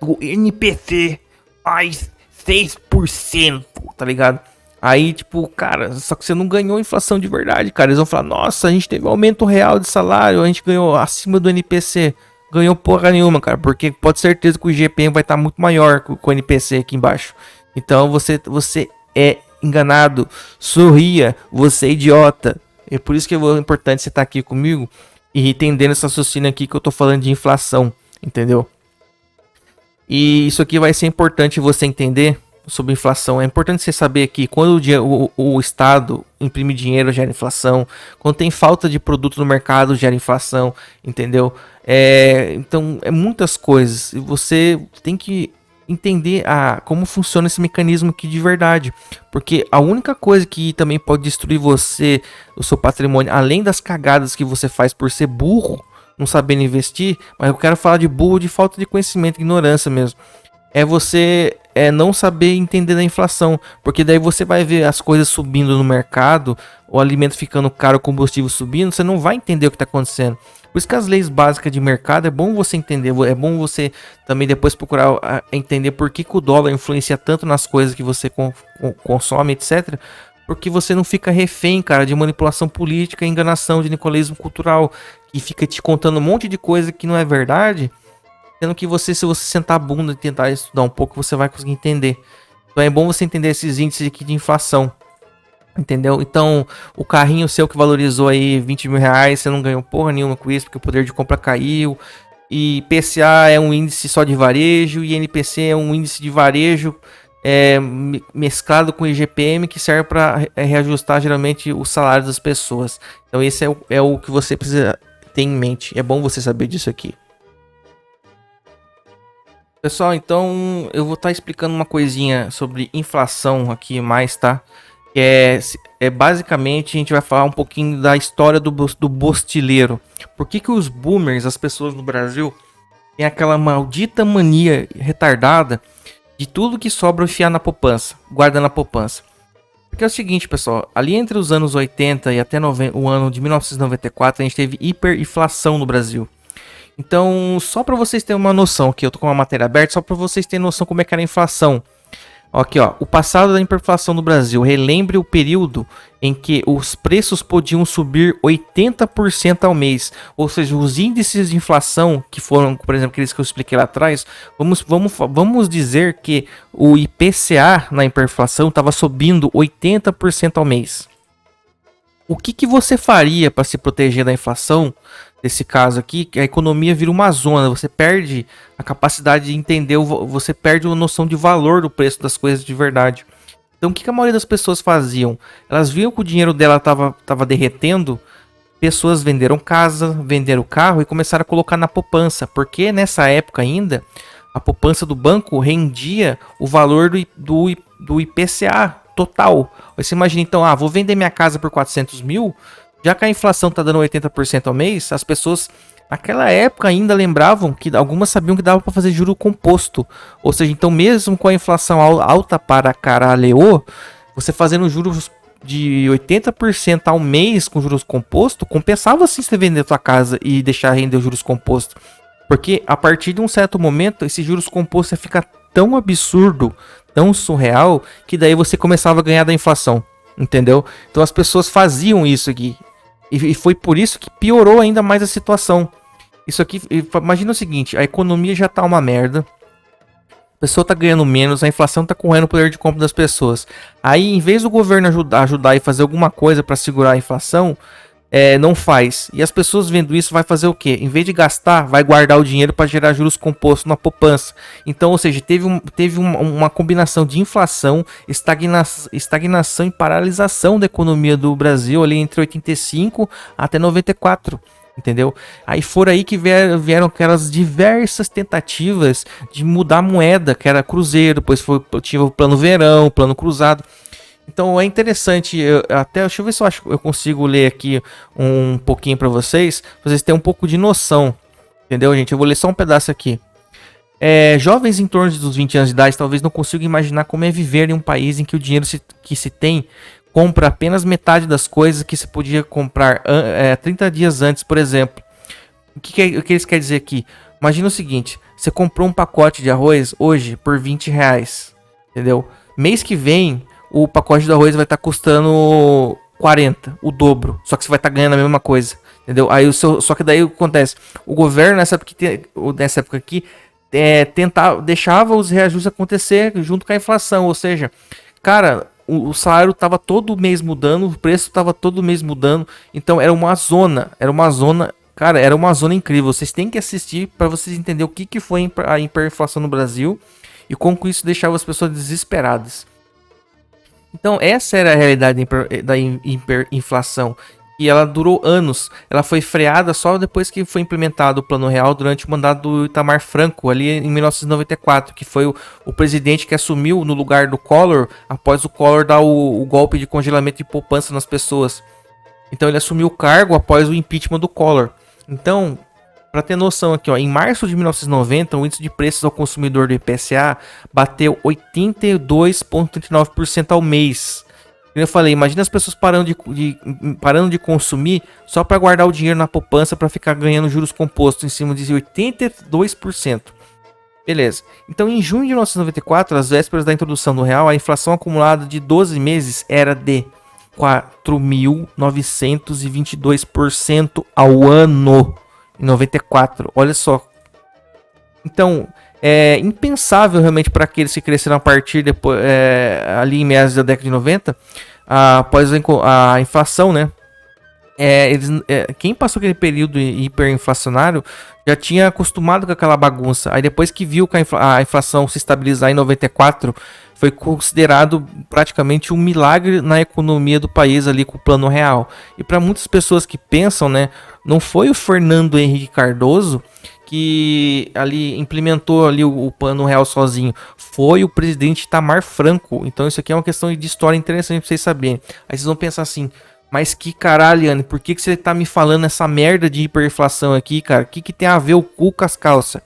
do NPC mais 6%, tá ligado? Aí, tipo, cara, só que você não ganhou inflação de verdade, cara. Eles vão falar: nossa, a gente teve aumento real de salário, a gente ganhou acima do NPC. Ganhou porra nenhuma, cara, porque pode ter certeza que o IGPM vai estar muito maior que o NPC aqui embaixo, Então você é enganado. Sorria, você é idiota. É por isso que é importante você estar aqui comigo e entendendo essa raciocínio aqui que eu tô falando de inflação, entendeu? E isso aqui vai ser importante você entender sobre inflação. É importante você saber que quando o Estado imprime dinheiro gera inflação, quando tem falta de produto no mercado gera inflação, entendeu? Então é muitas coisas. E você tem que entender como funciona esse mecanismo aqui de verdade. Porque a única coisa que também pode destruir você, o seu patrimônio, além das cagadas que você faz por ser burro, não sabendo investir, mas eu quero falar de burro, de falta de conhecimento, ignorância mesmo. É você não saber entender da inflação, porque daí você vai ver as coisas subindo no mercado, o alimento ficando caro, o combustível subindo, você não vai entender o que está acontecendo. Por isso que as leis básicas de mercado é bom você entender, é bom você também depois procurar entender por que o dólar influencia tanto nas coisas que você consome, etc. Porque você não fica refém, cara, de manipulação política, enganação, de nicolelismo cultural, que fica te contando um monte de coisa que não é verdade, sendo que você, se você sentar a bunda e tentar estudar um pouco, você vai conseguir entender. Então é bom você entender esses índices aqui de inflação, entendeu? Então, o carrinho seu que valorizou aí 20 mil reais, você não ganhou porra nenhuma com isso, porque o poder de compra caiu. E PCA é um índice só de varejo, e NPC é um índice de varejo mesclado com IGPM, que serve para reajustar geralmente o salário das pessoas. Então esse é o que você precisa ter em mente. É bom você saber disso aqui. Pessoal, então eu vou estar explicando uma coisinha sobre inflação aqui mais, tá? Basicamente a gente vai falar um pouquinho da história do bostileiro. Por que os boomers, as pessoas no Brasil, têm aquela maldita mania retardada de tudo que sobra enfiar na poupança, guarda na poupança. Porque é o seguinte, pessoal, ali entre os anos 80 e até o ano de 1994, a gente teve hiperinflação no Brasil. Então, só para vocês terem uma noção, que eu tô com uma matéria aberta, só para vocês terem noção como é que era a inflação. Aqui, ó, o passado da hiperinflação no Brasil. Relembre o período em que os preços podiam subir 80% ao mês. Ou seja, os índices de inflação, que foram, por exemplo, aqueles que eu expliquei lá atrás, vamos dizer que o IPCA na hiperinflação estava subindo 80% ao mês. O que você faria para se proteger da inflação? Nesse caso aqui, que a economia vira uma zona, você perde a capacidade de entender, você perde a noção de valor do preço das coisas de verdade. Então o que a maioria das pessoas faziam? Elas viam que o dinheiro dela estava derretendo, pessoas venderam casa, venderam carro e começaram a colocar na poupança, porque nessa época ainda, a poupança do banco rendia o valor do IPCA total. Você imagina então, vou vender minha casa por 400 mil, já que a inflação está dando 80% ao mês, as pessoas naquela época ainda lembravam que algumas sabiam que dava para fazer juro composto. Ou seja, então mesmo com a inflação alta para caralho, você fazendo juros de 80% ao mês com juros composto, compensava sim você vender sua casa e deixar render os juros composto. Porque a partir de um certo momento, esse juros composto ia ficar tão absurdo, tão surreal, que daí você começava a ganhar da inflação. Entendeu? Então as pessoas faziam isso aqui. E foi por isso que piorou ainda mais a situação. Isso aqui, imagina o seguinte, a economia já tá uma merda. A pessoa tá ganhando menos, a inflação tá correndo o poder de compra das pessoas. Aí, em vez do governo ajudar e fazer alguma coisa para segurar a inflação, não faz. E as pessoas vendo isso vai fazer o quê? Em vez de gastar, vai guardar o dinheiro para gerar juros compostos na poupança. Então, ou seja, teve uma combinação de inflação, estagnação e paralisação da economia do Brasil ali entre 85 até 94. Entendeu? Aí foram aí que vieram aquelas diversas tentativas de mudar a moeda, que era cruzeiro, depois tinha o plano verão, plano cruzado. Então é interessante, deixa eu ver se eu consigo ler aqui um pouquinho para vocês terem um pouco de noção, entendeu, gente? Eu vou ler só um pedaço aqui. Jovens em torno dos 20 anos de idade talvez não consigam imaginar como é viver em um país em que o dinheiro que se tem compra apenas metade das coisas que se podia comprar 30 dias antes, por exemplo. O que eles querem dizer aqui? Imagina o seguinte, você comprou um pacote de arroz hoje por 20 reais, entendeu? Mês que vem o pacote de arroz vai estar custando 40, o dobro. Só que você vai estar ganhando a mesma coisa, entendeu? Aí só que daí o que acontece? O governo nessa época aqui deixava os reajustes acontecer junto com a inflação, ou seja, cara, o salário tava todo mês mudando, o preço tava todo mês mudando, então era uma zona, cara, era uma zona incrível. Vocês têm que assistir para vocês entenderem o que foi a hiperinflação no Brasil e como isso deixava as pessoas desesperadas. Então, essa era a realidade da hiperinflação. E ela durou anos. Ela foi freada só depois que foi implementado o Plano Real durante o mandato do Itamar Franco, ali em 1994, que foi o presidente que assumiu no lugar do Collor, após o Collor dar o golpe de congelamento de poupança nas pessoas. Então ele assumiu o cargo após o impeachment do Collor. Então, para ter noção aqui, ó, em março de 1990, o índice de preços ao consumidor do IPCA bateu 82,39% ao mês. Eu falei, imagina as pessoas parando de consumir só para guardar o dinheiro na poupança para ficar ganhando juros compostos em cima de 82%. Beleza. Então, em junho de 1994, às vésperas da introdução do real, a inflação acumulada de 12 meses era de 4.922% ao ano. Em 94, olha só. Então, é impensável realmente para aqueles que cresceram a partir depois, ali em meados da década de 90, após a inflação, né? Quem passou aquele período hiperinflacionário já tinha acostumado com aquela bagunça. Aí depois que viu que a inflação se estabilizar em 94, foi considerado praticamente um milagre na economia do país ali com o Plano Real. E para muitas pessoas que pensam, né, não foi o Fernando Henrique Cardoso que ali implementou ali o Plano Real sozinho, foi o presidente Itamar Franco. Então isso aqui é uma questão de história interessante para vocês saberem. Aí vocês vão pensar assim: mas que caralho, Anne, por que você tá me falando essa merda de hiperinflação aqui, cara? O que tem a ver o cu com as calças?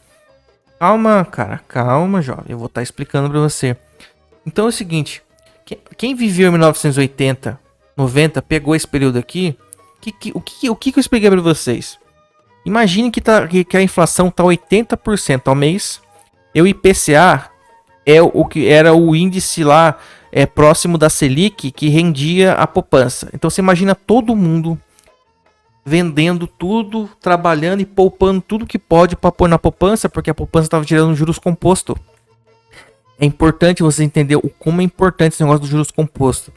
Calma, cara, calma, jovem. Eu vou estar explicando pra você. Então é o seguinte: quem viveu em 1980, 90, pegou esse período aqui, o que eu expliquei pra vocês? Imagine que a inflação tá 80% ao mês, e o IPCA é o que era o índice lá próximo da Selic que rendia a poupança. Então você imagina todo mundo vendendo tudo, trabalhando e poupando tudo que pode para pôr na poupança, porque a poupança estava tirando juros compostos. É importante você entender como é importante esse negócio dos juros compostos.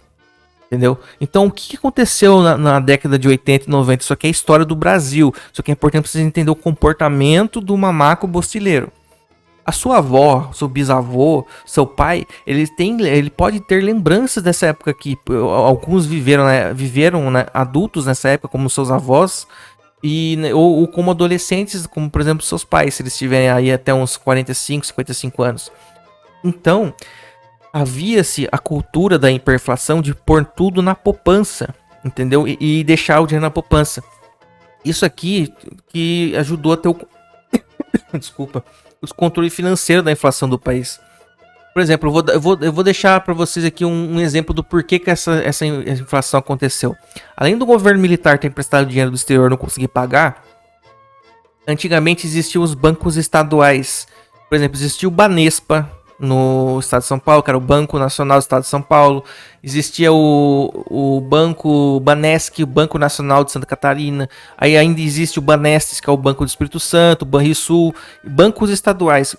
Entendeu? Então, o que aconteceu na década de 80 e 90? Isso aqui é a história do Brasil. Isso aqui é importante para vocês entenderem o comportamento do mamaco bostileiro. A sua avó, seu bisavô, seu pai, ele pode ter lembranças dessa época aqui. Alguns viveram adultos nessa época, como seus avós, ou como adolescentes, como por exemplo seus pais, se eles tiverem aí até uns 45, 55 anos. Então, havia-se a cultura da hiperinflação de pôr tudo na poupança, entendeu? E deixar o dinheiro na poupança. Isso aqui que ajudou a ter o desculpa, o controle financeiro da inflação do país. Por exemplo, eu vou deixar para vocês aqui um exemplo do porquê que essa inflação aconteceu. Além do governo militar ter emprestado dinheiro do exterior e não conseguir pagar, antigamente existiam os bancos estaduais. Por exemplo, existia o Banespa no estado de São Paulo, que era o Banco Nacional do Estado de São Paulo. Existia o Banco Banesque, o Banco Nacional de Santa Catarina. Aí ainda existe o Banestes, que é o Banco do Espírito Santo, o Banrisul, bancos estaduais.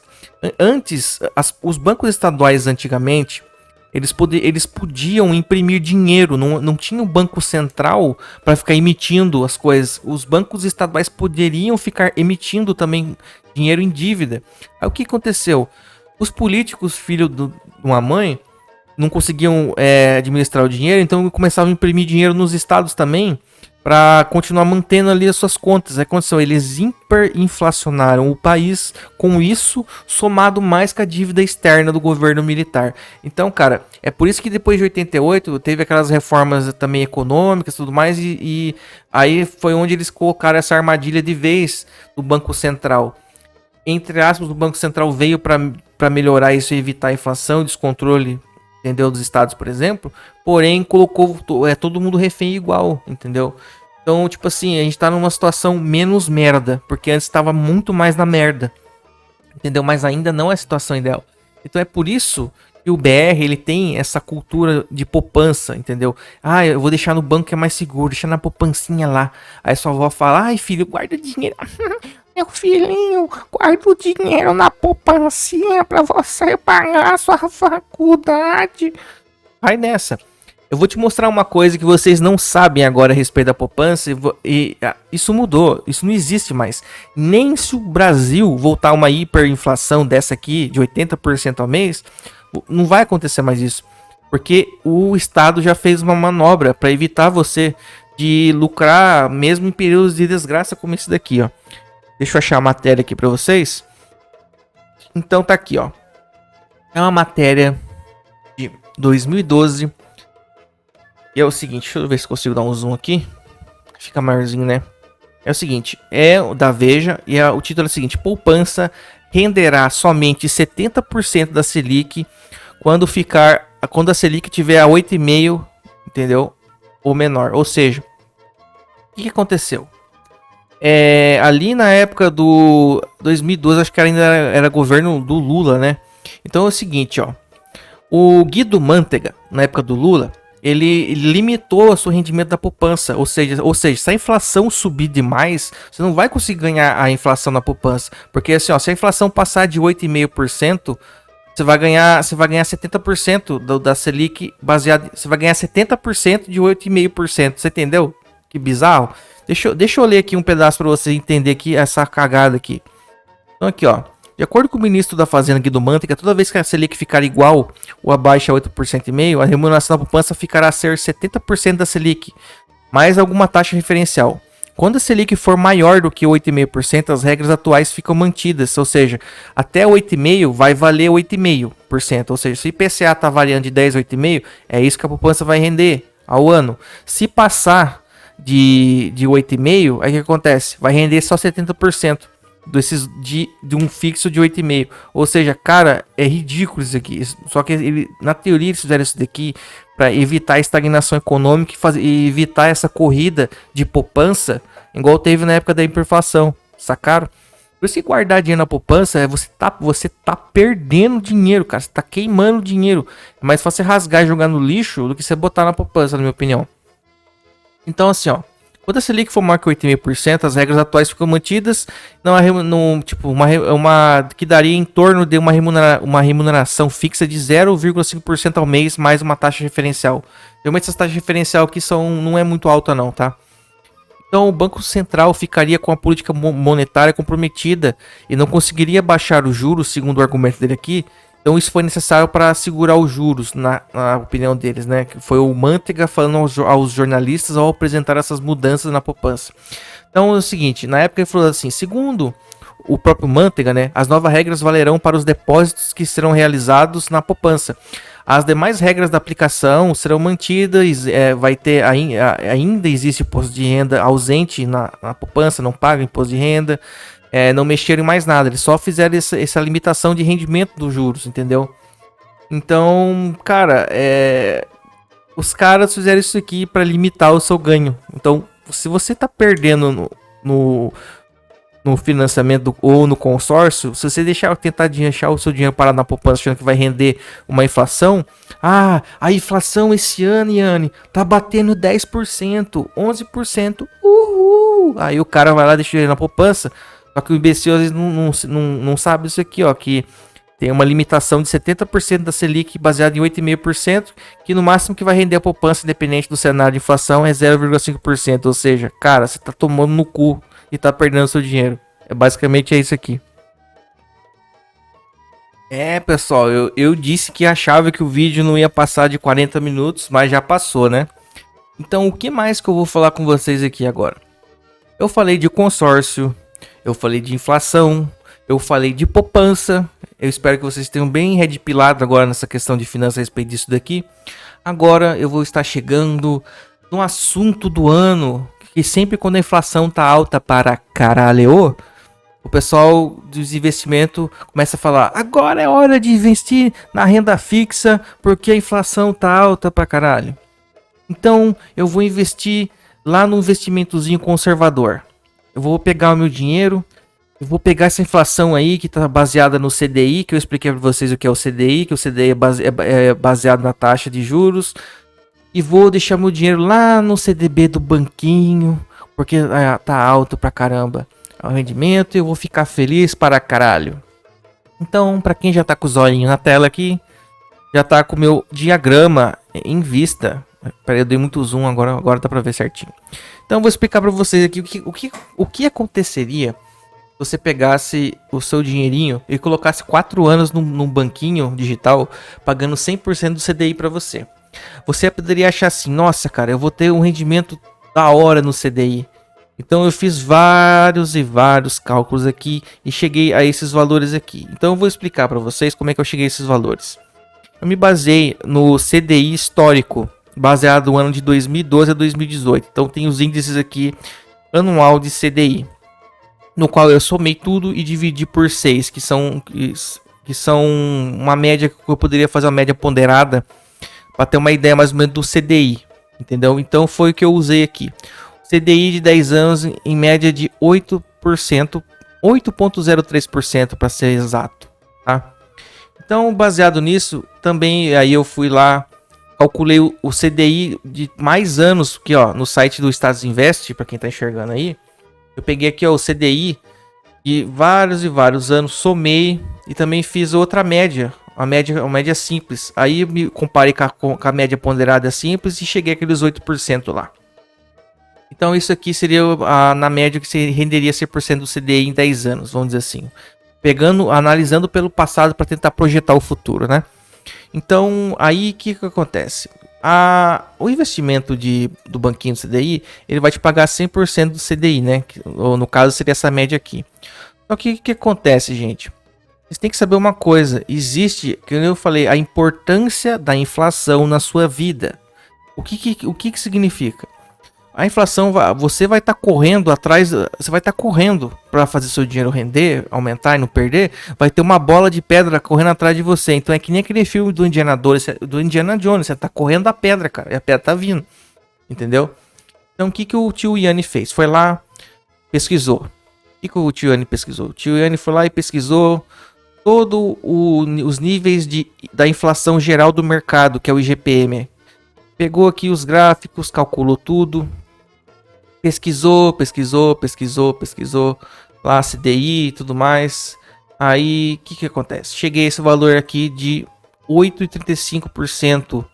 Antes, os bancos estaduais antigamente, eles podiam imprimir dinheiro, não tinha um banco central para ficar emitindo as coisas. Os bancos estaduais poderiam ficar emitindo também dinheiro em dívida. Aí o que aconteceu? Os políticos, filho de uma mãe, não conseguiam administrar o dinheiro, então começavam a imprimir dinheiro nos estados também para continuar mantendo ali as suas contas. Aí aconteceu, eles hiperinflacionaram o país com isso, somado mais com a dívida externa do governo militar. Então, cara, é por isso que depois de 88 teve aquelas reformas também econômicas e tudo mais, e aí foi onde eles colocaram essa armadilha de vez do Banco Central. Entre aspas, o Banco Central veio para melhorar isso e evitar a inflação e descontrole, entendeu, dos estados, por exemplo, porém colocou todo mundo refém igual, entendeu? Então, tipo assim, a gente tá numa situação menos merda, porque antes estava muito mais na merda, entendeu? Mas ainda não é a situação ideal. Então é por isso que o BR, ele tem essa cultura de poupança, entendeu? Ah, eu vou deixar no banco que é mais seguro, deixar na poupancinha lá. Aí sua avó fala: ai filho, guarda dinheiro Meu filhinho, guarda o dinheiro na poupancinha pra você pagar a sua faculdade. Vai nessa. Eu vou te mostrar uma coisa que vocês não sabem agora a respeito da poupança isso mudou, isso não existe mais. Nem se o Brasil voltar a uma hiperinflação dessa aqui, de 80% ao mês, não vai acontecer mais isso. Porque o Estado já fez uma manobra para evitar você de lucrar mesmo em períodos de desgraça como esse daqui, ó. Deixa eu achar a matéria aqui para vocês. Então tá aqui, ó. É uma matéria de 2012. E é o seguinte, deixa eu ver se consigo dar um zoom aqui. Fica maiorzinho, né? É o seguinte, é o da Veja e o título é o seguinte: poupança renderá somente 70% da Selic quando a Selic tiver a 8,5, entendeu? Ou menor. Ou seja, o que aconteceu? Ali na época do 2012, acho que ainda era governo do Lula, né? Então é o seguinte, ó. O Guido Mantega, na época do Lula, ele limitou o seu rendimento da poupança. Ou seja, se a inflação subir demais, você não vai conseguir ganhar a inflação na poupança. Porque assim, ó, se a inflação passar de 8,5%, você vai ganhar 70% da Selic baseado. Você vai ganhar 70% de 8,5%. Você entendeu? Que bizarro. Deixa eu ler aqui um pedaço para você entender aqui essa cagada aqui. Então aqui, ó. De acordo com o ministro da Fazenda Guido Mantega, toda vez que a Selic ficar igual ou abaixo a 8,5%, a remuneração da poupança ficará a ser 70% da Selic, mais alguma taxa referencial. Quando a Selic for maior do que 8,5%, as regras atuais ficam mantidas, ou seja, até 8,5% vai valer 8,5%, ou seja, se o IPCA está variando de 10 a 8,5%, é isso que a poupança vai render ao ano. Se passar de 8,5%, aí o que acontece? Vai render só 70%. De um fixo de 8,5. Ou seja, cara, é ridículo isso aqui. Só que na teoria eles fizeram isso daqui para evitar a estagnação econômica e evitar essa corrida de poupança, igual teve na época da hiperinflação. Sacaram? Por isso que guardar dinheiro na poupança você tá perdendo dinheiro, cara. Você tá queimando dinheiro. É mais fácil você rasgar e jogar no lixo do que você botar na poupança, na minha opinião. Então, assim, ó. Quando a Selic for maior que 8,5%, as regras atuais ficam mantidas, que daria em torno de uma remuneração fixa de 0,5% ao mês, mais uma taxa referencial. Realmente essas taxas referencial aqui não é muito alta não, tá? Então o Banco Central ficaria com a política monetária comprometida e não conseguiria baixar os juros, segundo o argumento dele aqui. Então isso foi necessário para segurar os juros, na opinião deles, né? Que foi o Mantega falando aos jornalistas ao apresentar essas mudanças na poupança. Então é o seguinte, na época ele falou assim, segundo o próprio Mantega, né? As novas regras valerão para os depósitos que serão realizados na poupança. As demais regras da aplicação serão mantidas, vai ter ainda existe imposto de renda ausente na poupança, não paga imposto de renda. Não mexeram em mais nada, eles só fizeram essa limitação de rendimento dos juros, entendeu? Então, cara, os caras fizeram isso aqui para limitar o seu ganho. Então, se você tá perdendo no financiamento ou no consórcio, se você tentar deixar o seu dinheiro parado na poupança achando que vai render uma inflação, a inflação esse ano, Yane, tá batendo 10%, 11%, uhul! Aí o cara vai lá e deixa ele na poupança. Só que o imbecil às vezes não sabe isso aqui, ó, que tem uma limitação de 70% da Selic baseada em 8,5%, que no máximo que vai render a poupança, independente do cenário de inflação, é 0,5%. Ou seja, cara, você tá tomando no cu e tá perdendo seu dinheiro. Basicamente é isso aqui. Pessoal, eu disse que achava que o vídeo não ia passar de 40 minutos, mas já passou, né? Então, o que mais que eu vou falar com vocês aqui agora? Eu falei de consórcio, eu falei de inflação, eu falei de poupança. Eu espero que vocês tenham bem redpilado agora nessa questão de finanças a respeito disso daqui. Agora eu vou estar chegando no assunto do ano, que sempre quando a inflação tá alta para caralho, o pessoal dos investimentos começa a falar: agora é hora de investir na renda fixa porque a inflação tá alta para caralho. Então eu vou investir lá no investimentozinho conservador. Eu vou pegar o meu dinheiro, eu vou pegar essa inflação aí que está baseada no CDI, que eu expliquei para vocês o que é o CDI, que o CDI é baseado na taxa de juros, e vou deixar meu dinheiro lá no CDB do banquinho, porque tá alto pra caramba. o rendimento e eu vou ficar feliz para caralho. Então, para quem já tá com os olhinhos na tela aqui, já tá com o meu diagrama em vista. Peraí, eu dei muito zoom, agora dá pra ver certinho. Então eu vou explicar pra vocês aqui o que aconteceria se você pegasse o seu dinheirinho e colocasse 4 anos num banquinho digital, pagando 100% do CDI pra você. Você poderia achar assim, nossa cara, eu vou ter um rendimento da hora no CDI. Então eu fiz vários e vários cálculos aqui e cheguei a esses valores aqui. Então eu vou explicar pra vocês como é que eu cheguei a esses valores. Eu me baseei no CDI histórico, baseado no ano de 2012 a 2018. Então tem os índices aqui anual de CDI, no qual eu somei tudo e dividi por 6, que são uma média que eu poderia fazer uma média ponderada para ter uma ideia mais ou menos do CDI, entendeu? Então foi o que eu usei aqui. CDI de 10 anos em média de 8%, 8,03% para ser exato, tá? Então, baseado nisso, também aí eu fui lá, calculei o CDI de mais anos, que ó, no site do Estados Invest, para quem tá enxergando aí, eu peguei aqui ó, o CDI de vários e vários anos, somei e também fiz outra média, uma média simples. Aí eu me comparei com a média ponderada simples e cheguei àqueles 8% lá. Então isso aqui seria na média que se renderia 100% do CDI em 10 anos, vamos dizer assim. Analisando pelo passado para tentar projetar o futuro, né? Então, aí o que acontece? O investimento do banquinho do CDI, ele vai te pagar 100% do CDI, né? Ou no caso seria essa média aqui. Só que o que acontece, gente? Vocês têm que saber uma coisa. Existe, como eu falei, a importância da inflação na sua vida. O que significa? A inflação, você vai estar correndo atrás, você vai estar correndo para fazer seu dinheiro render, aumentar e não perder, vai ter uma bola de pedra correndo atrás de você. Então é que nem aquele filme do Indiana Jones, você tá correndo da pedra, cara, e a pedra tá vindo, entendeu? Então o que o tio Yanni fez? Foi lá, pesquisou. O que o tio Yanni pesquisou? O tio Yanni foi lá e pesquisou todos os níveis da inflação geral do mercado, que é o IGPM. Pegou aqui os gráficos, calculou tudo. Pesquisou lá CDI e tudo mais. Aí, o que acontece? Cheguei a esse valor aqui de 8,35%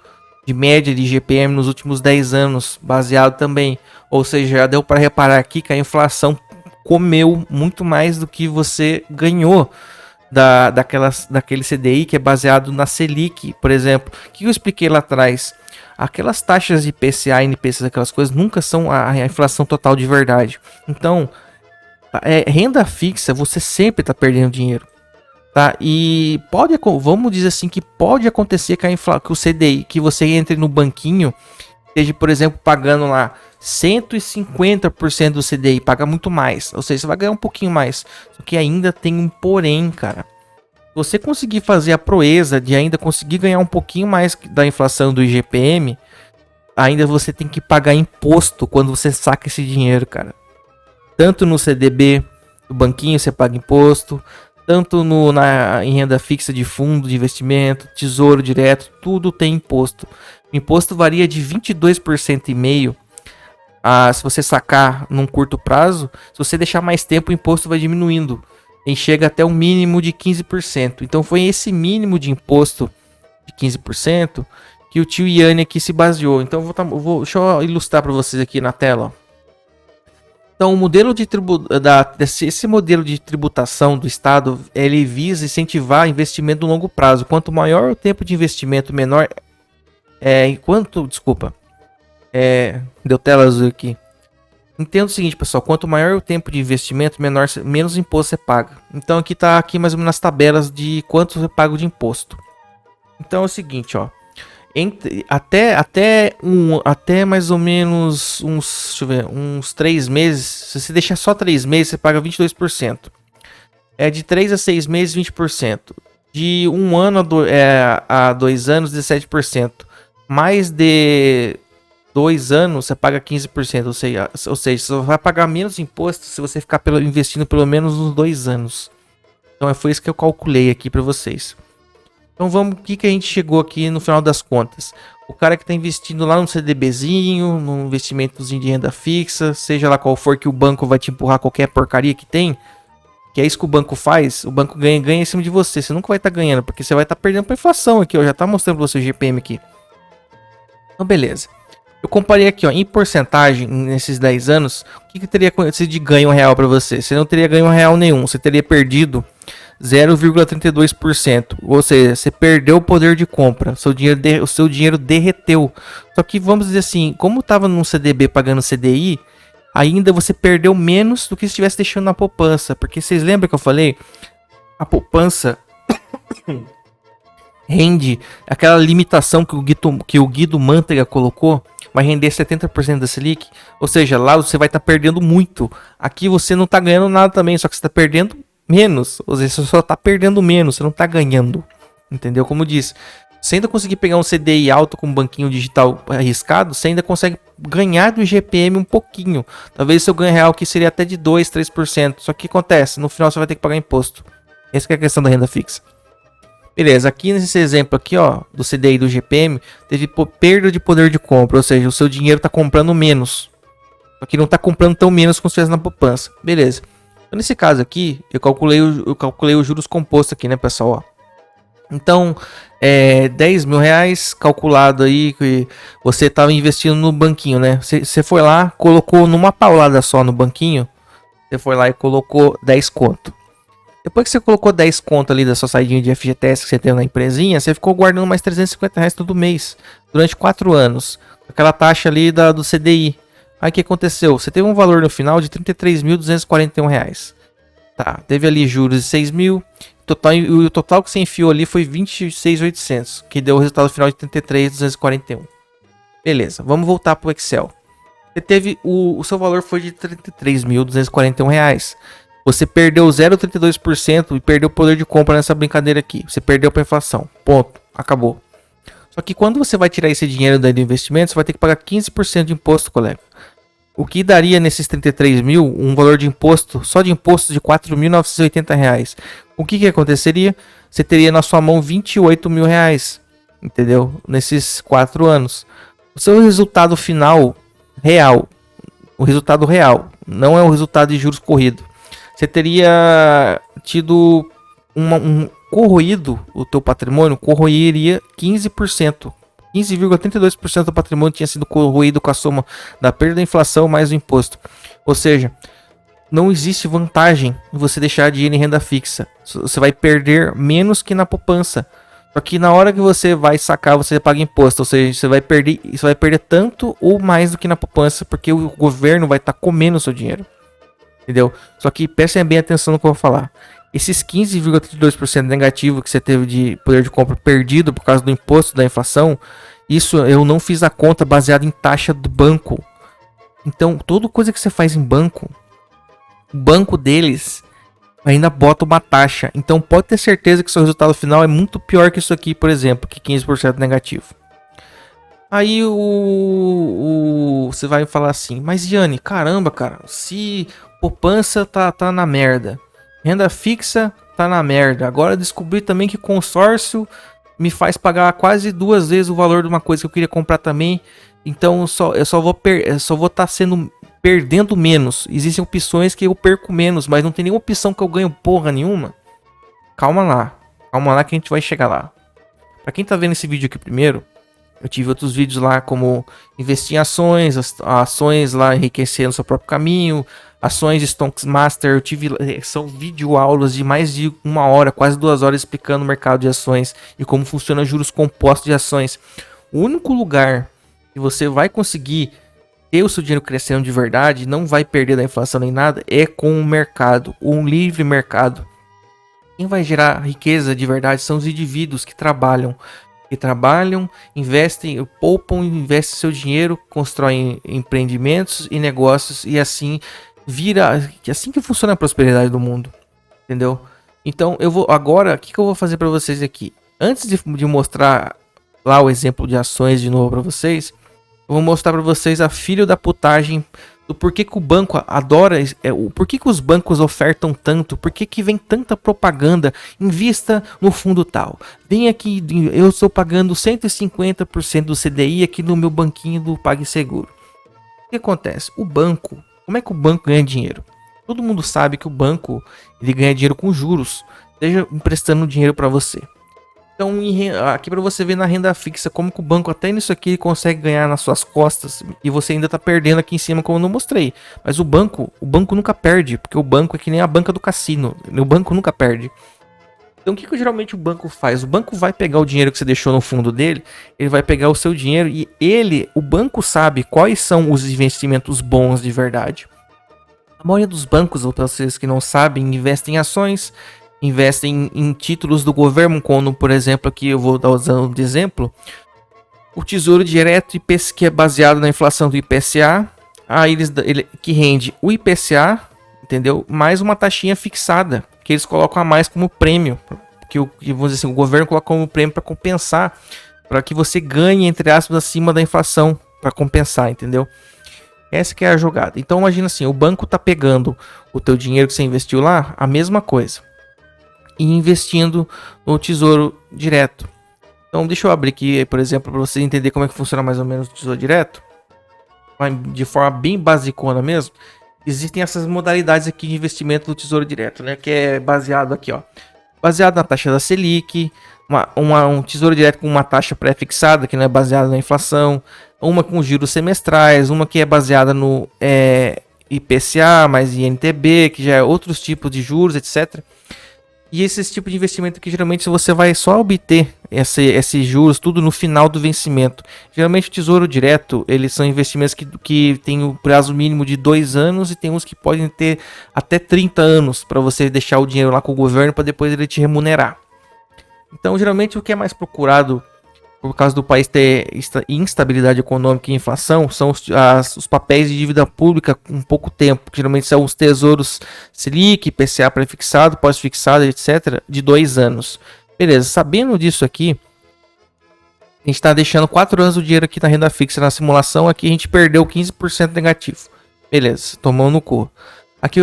de média de IGPM nos últimos 10 anos, baseado também. Ou seja, já deu para reparar aqui que a inflação comeu muito mais do que você ganhou daquele CDI que é baseado na Selic, por exemplo. O que eu expliquei lá atrás? Aquelas taxas de IPCA, NPC, aquelas coisas nunca são a inflação total de verdade. Então, renda fixa, você sempre está perdendo dinheiro, tá? E vamos dizer assim, que pode acontecer que o CDI, que você entre no banquinho, esteja, por exemplo, pagando lá 150% do CDI, paga muito mais. Ou seja, você vai ganhar um pouquinho mais. Só que ainda tem um porém, cara. Você conseguir fazer a proeza de ainda conseguir ganhar um pouquinho mais da inflação do IGPM, ainda você tem que pagar imposto quando você saca esse dinheiro, cara. Tanto no CDB, no banquinho você paga imposto, tanto em renda fixa de fundo de investimento, tesouro direto, tudo tem imposto. O imposto varia de 22,5% se você sacar num curto prazo. Se você deixar mais tempo, o imposto vai diminuindo. E chega até um mínimo de 15%. Então foi esse mínimo de imposto de 15% que o tio Yanni aqui se baseou. Então deixa eu ilustrar para vocês aqui na tela. Então o modelo esse modelo de tributação do Estado, ele visa incentivar investimento no longo prazo. Quanto maior o tempo de investimento, menor deu tela azul aqui. Entenda o seguinte, pessoal, quanto maior o tempo de investimento, menos imposto você paga. Então aqui tá mais ou menos as tabelas de quanto você paga de imposto. Então é o seguinte, ó, até mais ou menos uns 3 meses, se você deixar só 3 meses, você paga 22%. De 3 a 6 meses, 20%. De 1 ano a 2 anos, 17%. Mais de 2 anos, você paga 15%, ou seja, você vai pagar menos imposto se você ficar investindo pelo menos uns 2 anos. Então foi isso que eu calculei aqui para vocês. Então vamos, o que que a gente chegou aqui no final das contas? O cara que está investindo lá no CDBzinho, num investimentozinho de renda fixa, seja lá qual for que o banco vai te empurrar qualquer porcaria que tem, que é isso que o banco faz, o banco ganha em cima de você. Você nunca vai estar ganhando, porque você vai estar perdendo para inflação aqui, ó. Já tá mostrando para você o GPM aqui. Então beleza. Eu comparei aqui, ó, em porcentagem, nesses 10 anos, o que teria acontecido de ganho real para você? Você não teria ganho real nenhum, você teria perdido 0,32%. Ou seja, você perdeu o poder de compra, o seu dinheiro derreteu. Só que vamos dizer assim, como estava num CDB pagando CDI, ainda você perdeu menos do que se estivesse deixando na poupança. Porque vocês lembram que eu falei? A poupança rende aquela limitação que o Guido Mantega colocou, vai render 70% da Selic, ou seja, lá você vai estar perdendo muito. Aqui você não está ganhando nada também, só que você está perdendo menos, ou seja, você só está perdendo menos, você não está ganhando, entendeu? Como disse, você ainda conseguir pegar um CDI alto com um banquinho digital arriscado, você ainda consegue ganhar do GPM um pouquinho. Talvez seu ganho real aqui seria até de 2, 3%, só que acontece, no final você vai ter que pagar imposto. Essa que é a questão da renda fixa. Beleza, aqui nesse exemplo aqui, ó, do CDI e do GPM, teve perda de poder de compra, ou seja, o seu dinheiro está comprando menos. Só que não está comprando tão menos como se estivesse na poupança. Beleza. Então, nesse caso aqui, eu calculei os juros compostos aqui, né, pessoal? Ó. Então, 10 mil reais calculado aí, que você estava investindo no banquinho, né? Você foi lá, colocou numa paulada só no banquinho, você foi lá e colocou 10 conto. Depois que você colocou 10 conto ali da sua saidinha de FGTS que você tem na empresinha, você ficou guardando mais 350 reais todo mês, durante 4 anos. Aquela taxa ali do CDI. Aí o que aconteceu? Você teve um valor no final de R$ 33.241. Tá, teve ali juros de 6 mil. O total que você enfiou ali foi 26.800, que deu o resultado final de 33.241. Beleza, vamos voltar para o Excel. Você teve o seu valor foi de R$ 33.241. Você perdeu 0,32% e perdeu o poder de compra nessa brincadeira aqui. Você perdeu para inflação. Ponto. Acabou. Só que quando você vai tirar esse dinheiro daí do investimento, você vai ter que pagar 15% de imposto, colega. O que daria nesses 33 mil um valor de imposto, só de imposto de R$ 4.980. O que aconteceria? Você teria na sua mão 28 mil reais. Entendeu? Nesses 4 anos. O seu resultado final, real. O resultado real. Não é o resultado de juros corrido. Você teria tido corroído o teu patrimônio, corroeria 15%. 15,32% do patrimônio tinha sido corroído com a soma da perda da inflação mais o imposto. Ou seja, não existe vantagem em você deixar dinheiro em renda fixa. Você vai perder menos que na poupança. Só que na hora que você vai sacar, você paga imposto. Ou seja, você vai perder tanto ou mais do que na poupança, porque o governo vai estar comendo o seu dinheiro. Entendeu? Só que prestem bem atenção no que eu vou falar. Esses 15,32% negativo que você teve de poder de compra perdido por causa do imposto da inflação, isso eu não fiz a conta baseada em taxa do banco. Então, toda coisa que você faz em banco, o banco deles ainda bota uma taxa. Então, pode ter certeza que seu resultado final é muito pior que isso aqui, por exemplo, que 15% negativo. Aí você vai falar assim, mas Gianni, caramba, cara, se poupança tá na merda, renda fixa tá na merda, agora descobri também que consórcio me faz pagar quase 2 vezes o valor de uma coisa que eu queria comprar também, então eu só vou estar perdendo menos. Existem opções que eu perco menos, mas não tem nenhuma opção que eu ganho porra nenhuma. Calma lá que a gente vai chegar lá. Pra quem tá vendo esse vídeo aqui primeiro, eu tive outros vídeos lá como investir em ações, ações lá enriquecer no seu próprio caminho, ações de Stonks Master. Eu tive, são videoaulas de mais de 1 hora, quase 2 horas explicando o mercado de ações e como funciona juros compostos de ações. O único lugar que você vai conseguir ter o seu dinheiro crescendo de verdade, não vai perder da inflação nem nada, é com o mercado, um livre mercado. Quem vai gerar riqueza de verdade são os indivíduos que trabalham, investem, poupam, investem seu dinheiro, constroem empreendimentos e negócios e assim assim que funciona a prosperidade do mundo, entendeu? Então eu vou agora, o que eu vou fazer para vocês aqui? Antes de mostrar lá o exemplo de ações de novo para vocês, eu vou mostrar para vocês a filha da putagem do porquê que o banco adora, por que os bancos ofertam tanto, por que vem tanta propaganda, invista no fundo tal, vem aqui, eu estou pagando 150% do CDI aqui no meu banquinho do PagSeguro. O que acontece? O banco, como é que o banco ganha dinheiro? Todo mundo sabe que o banco ele ganha dinheiro com juros, seja emprestando dinheiro para você. Então, aqui para você ver na renda fixa, como que o banco até nisso aqui consegue ganhar nas suas costas e você ainda tá perdendo aqui em cima, como eu não mostrei. Mas o banco nunca perde, porque o banco é que nem a banca do cassino, o banco nunca perde. Então, o que geralmente o banco faz? O banco vai pegar o dinheiro que você deixou no fundo dele, ele vai pegar o seu dinheiro e o banco sabe quais são os investimentos bons de verdade. A maioria dos bancos, ou para vocês que não sabem, investem em ações, investem em títulos do governo, como por exemplo, aqui eu vou dar usando de exemplo, o Tesouro Direto, que é baseado na inflação do IPCA, aí ele que rende o IPCA, entendeu? Mais uma taxinha fixada, que eles colocam a mais como prêmio, que vamos dizer assim, o governo coloca como prêmio para compensar, para que você ganhe, entre aspas, acima da inflação, para compensar, entendeu? Essa que é a jogada. Então imagina assim, o banco tá pegando o teu dinheiro que você investiu lá, a mesma coisa, e investindo no Tesouro Direto. Então deixa eu abrir aqui, por exemplo, para você entender como é que funciona mais ou menos o Tesouro Direto, de forma bem basicona mesmo. Existem essas modalidades aqui de investimento no Tesouro Direto, né? Que é baseado aqui, ó, baseado na taxa da Selic, um Tesouro Direto com uma taxa pré-fixada, que não é baseada na inflação, uma com juros semestrais, uma que é baseada no IPCA mais INTB, que já é outros tipos de juros, etc. E esse tipo de investimento que geralmente você vai só obter esses juros tudo no final do vencimento. Geralmente o Tesouro Direto, eles são investimentos que tem o prazo mínimo de 2 anos e tem uns que podem ter até 30 anos para você deixar o dinheiro lá com o governo para depois ele te remunerar. Então geralmente o que é mais procurado por causa do país ter instabilidade econômica e inflação, são os papéis de dívida pública com pouco tempo, que geralmente são os tesouros Selic, IPCA pré-fixado, pós-fixado, etc., de 2 anos. Beleza, sabendo disso aqui, a gente está deixando 4 anos o dinheiro aqui na renda fixa na simulação, aqui a gente perdeu 15% negativo. Beleza, tomou no cu. Aqui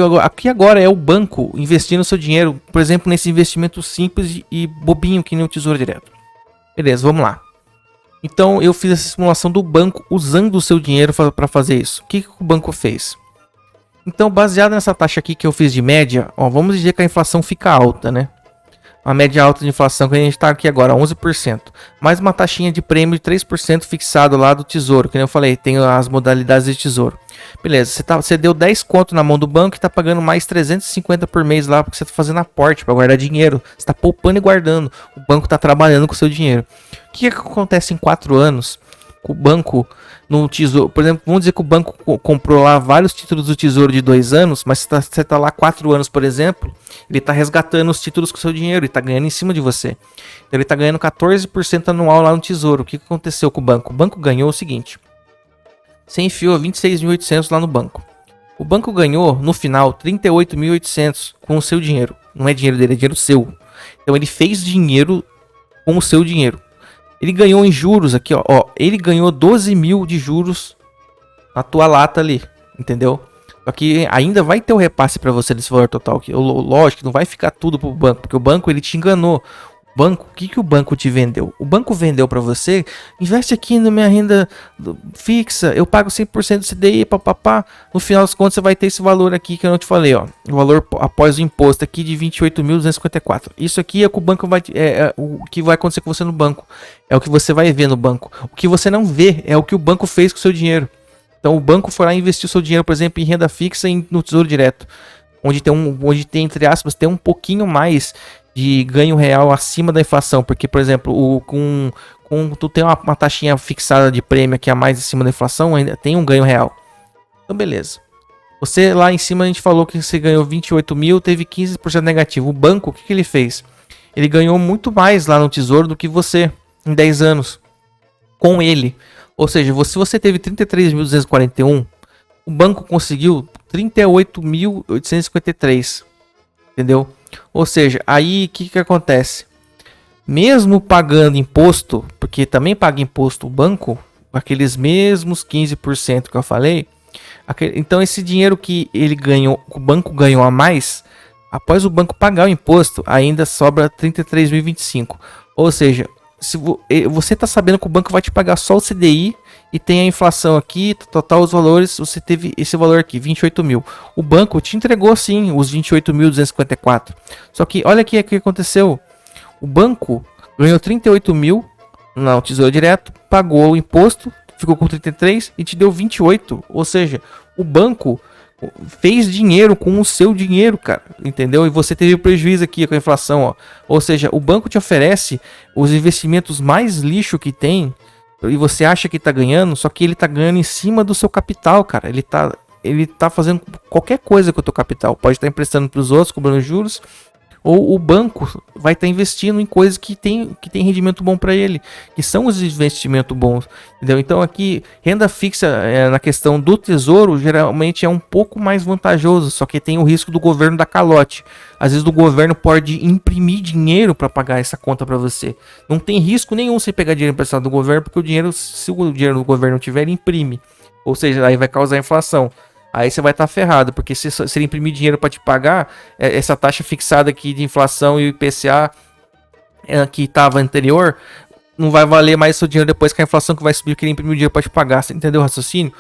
agora é o banco investindo seu dinheiro, por exemplo, nesse investimento simples e bobinho que nem o Tesouro Direto. Beleza, vamos lá. Então eu fiz essa simulação do banco usando o seu dinheiro para fazer isso. O que o banco fez? Então, baseado nessa taxa aqui que eu fiz de média, ó, vamos dizer que a inflação fica alta, né? Uma média alta de inflação que a gente está aqui agora, 11%. Mais uma taxinha de prêmio de 3% fixado lá do Tesouro, que eu falei, tem as modalidades de Tesouro. Beleza, você deu 10 conto na mão do banco e está pagando mais 350 por mês lá, porque você está fazendo aporte para guardar dinheiro. Você está poupando e guardando. O banco está trabalhando com o seu dinheiro. O que acontece em 4 anos? O banco no Tesouro, por exemplo, vamos dizer que o banco comprou lá vários títulos do Tesouro de 2 anos, mas você tá lá 4 anos, por exemplo, ele tá resgatando os títulos com o seu dinheiro e tá ganhando em cima de você. Então, ele tá ganhando 14% anual lá no Tesouro. O que aconteceu com o banco? O banco ganhou o seguinte: você enfiou 26.800 lá no banco. O banco ganhou, no final, 38.800 com o seu dinheiro. Não é dinheiro dele, é dinheiro seu. Então ele fez dinheiro com o seu dinheiro. Ele ganhou em juros aqui, ó. Ele ganhou 12 mil de juros na tua lata ali, entendeu? Só que ainda vai ter o repasse para você desse valor total. Lógico que não vai ficar tudo pro banco, porque o banco ele te enganou. O que o banco te vendeu? O banco vendeu para você, investe aqui na minha renda fixa, eu pago 100% do CDI, papapá. No final das contas você vai ter esse valor aqui que eu não te falei, ó. O valor após o imposto aqui de 28.254. Isso aqui é o que o banco vai, o que vai acontecer com você no banco. É o que você vai ver no banco. O que você não vê é o que o banco fez com o seu dinheiro. Então o banco foi lá e investiu seu dinheiro, por exemplo, em renda fixa e no Tesouro Direto, onde tem entre aspas, tem um pouquinho mais de ganho real acima da inflação, porque, por exemplo, tu tem uma taxinha fixada de prêmio que é mais acima da inflação, ainda tem um ganho real. Então, beleza. Você lá em cima, a gente falou que você ganhou 28 mil, teve 15% negativo. O banco, o que ele fez? Ele ganhou muito mais lá no Tesouro do que você em 10 anos com ele. Ou seja, se você teve 33.241, o banco conseguiu 38.853. Entendeu? Ou seja, aí o que acontece? Mesmo pagando imposto, porque também paga imposto o banco, aqueles mesmos 15% que eu falei, Então esse dinheiro que ele ganhou, o banco ganhou a mais, após o banco pagar o imposto, ainda sobra 33.025. Ou seja, se você está sabendo que o banco vai te pagar só o CDI e tem a inflação aqui, total os valores, você teve esse valor aqui, 28 mil. O banco te entregou sim os 28.254. Só que olha aqui o que aconteceu. O banco ganhou 38 mil no Tesouro Direto, pagou o imposto, ficou com 33 e te deu 28. Ou seja, o banco fez dinheiro com o seu dinheiro, cara, entendeu? E você teve prejuízo aqui com a inflação, ó. Ou seja, o banco te oferece os investimentos mais lixo que tem e você acha que tá ganhando, só que ele tá ganhando em cima do seu capital, cara. Ele tá fazendo qualquer coisa com o teu capital. Pode estar emprestando para os outros, cobrando juros, ou o banco vai estar investindo em coisas que tem rendimento bom para ele, que são os investimentos bons, entendeu? Então aqui, renda fixa na questão do tesouro, geralmente é um pouco mais vantajoso, só que tem o risco do governo dar calote. Às vezes o governo pode imprimir dinheiro para pagar essa conta para você. Não tem risco nenhum você pegar dinheiro emprestado do governo, porque o dinheiro, se o dinheiro do governo não tiver, ele imprime. Ou seja, aí vai causar inflação. Aí você vai estar ferrado, porque se ele imprimir dinheiro para te pagar, essa taxa fixada aqui de inflação e o IPCA que estava anterior, não vai valer mais seu dinheiro depois que a inflação que vai subir, que ele imprimiu dinheiro para te pagar. Você entendeu o raciocínio?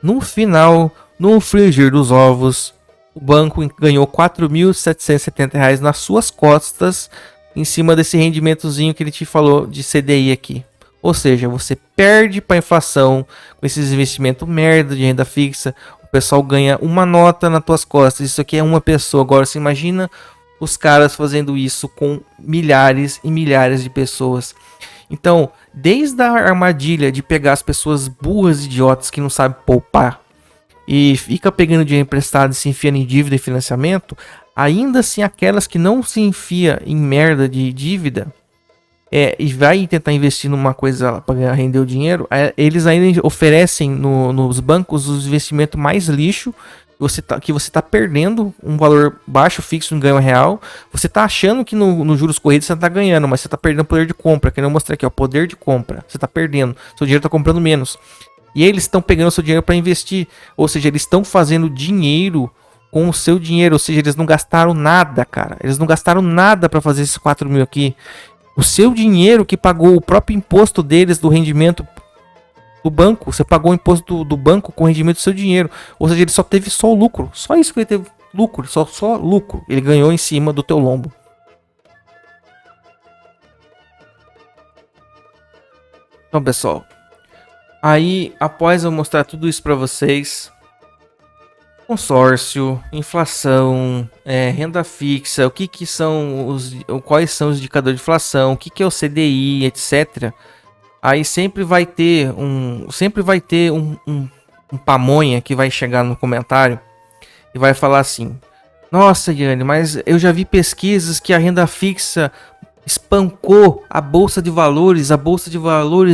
No final, no frigir dos ovos, o banco ganhou R$ 4.770 nas suas costas, em cima desse rendimentozinho que ele te falou de CDI aqui. Ou seja, você perde para a inflação com esses investimentos merda de renda fixa. O pessoal ganha uma nota nas tuas costas. Isso aqui é uma pessoa. Agora você imagina os caras fazendo isso com milhares e milhares de pessoas. Então, desde a armadilha de pegar as pessoas burras, idiotas que não sabem poupar e fica pegando dinheiro emprestado e se enfiando em dívida e financiamento, ainda assim aquelas que não se enfia em merda de dívida e vai tentar investir numa coisa para render o dinheiro, eles ainda oferecem nos bancos os investimentos mais lixo, que você está perdendo um valor baixo, fixo, um ganho real. Você está achando que no juros corridos você está ganhando, mas você está perdendo poder de compra. Que eu mostrei aqui, ó, poder de compra. Você está perdendo, seu dinheiro está comprando menos. E eles estão pegando o seu dinheiro para investir, ou seja, eles estão fazendo dinheiro com o seu dinheiro, ou seja, eles não gastaram nada, cara. Eles não gastaram nada para fazer esses 4 mil aqui. O seu dinheiro que pagou o próprio imposto deles do rendimento do banco. Você pagou o imposto do banco com o rendimento do seu dinheiro. Ou seja, ele só teve só o lucro. Só isso que ele teve lucro. Só lucro. Ele ganhou em cima do teu lombo. Então, pessoal. Aí, após eu mostrar tudo isso para vocês, consórcio, inflação, renda fixa, o que são quais são os indicadores de inflação, o que é o CDI, etc. Aí sempre vai ter um pamonha que vai chegar no comentário e vai falar assim: nossa, Yane, mas eu já vi pesquisas que a renda fixa espancou a bolsa de valores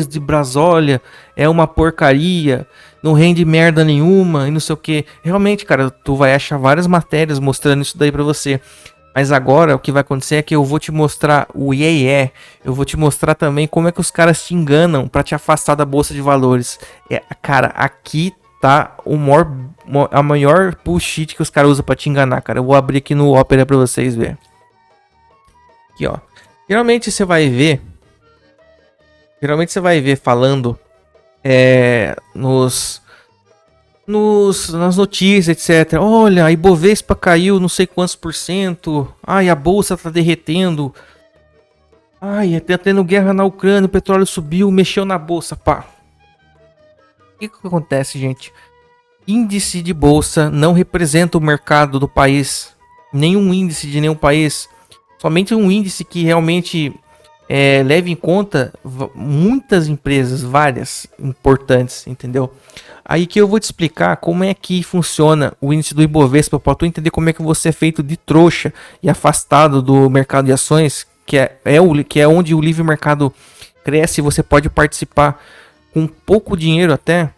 de Brasólia é uma porcaria, não rende merda nenhuma e não sei o que. Realmente, cara, tu vai achar várias matérias mostrando isso daí pra você. Mas agora o que vai acontecer é que eu vou te mostrar o iê. Eu vou te mostrar também como é que os caras te enganam pra te afastar da bolsa de valores. Cara, aqui tá a maior bullshit que os caras usam pra te enganar, cara. Eu vou abrir aqui no Opera pra vocês verem. Aqui, ó. Geralmente você vai ver falando nas notícias, etc. Olha, a Ibovespa caiu não sei quantos %. Ai, a bolsa tá derretendo. Ai, tá tendo guerra na Ucrânia, o petróleo subiu, mexeu na bolsa, pá. O que acontece, gente? Índice de bolsa não representa o mercado do país. Nenhum índice de nenhum país. Somente um índice que realmente leve em conta muitas empresas, várias importantes, entendeu? Aí que eu vou te explicar como é que funciona o índice do Ibovespa para tu entender como é que você é feito de trouxa e afastado do mercado de ações, que é onde o livre mercado cresce e você pode participar com pouco dinheiro até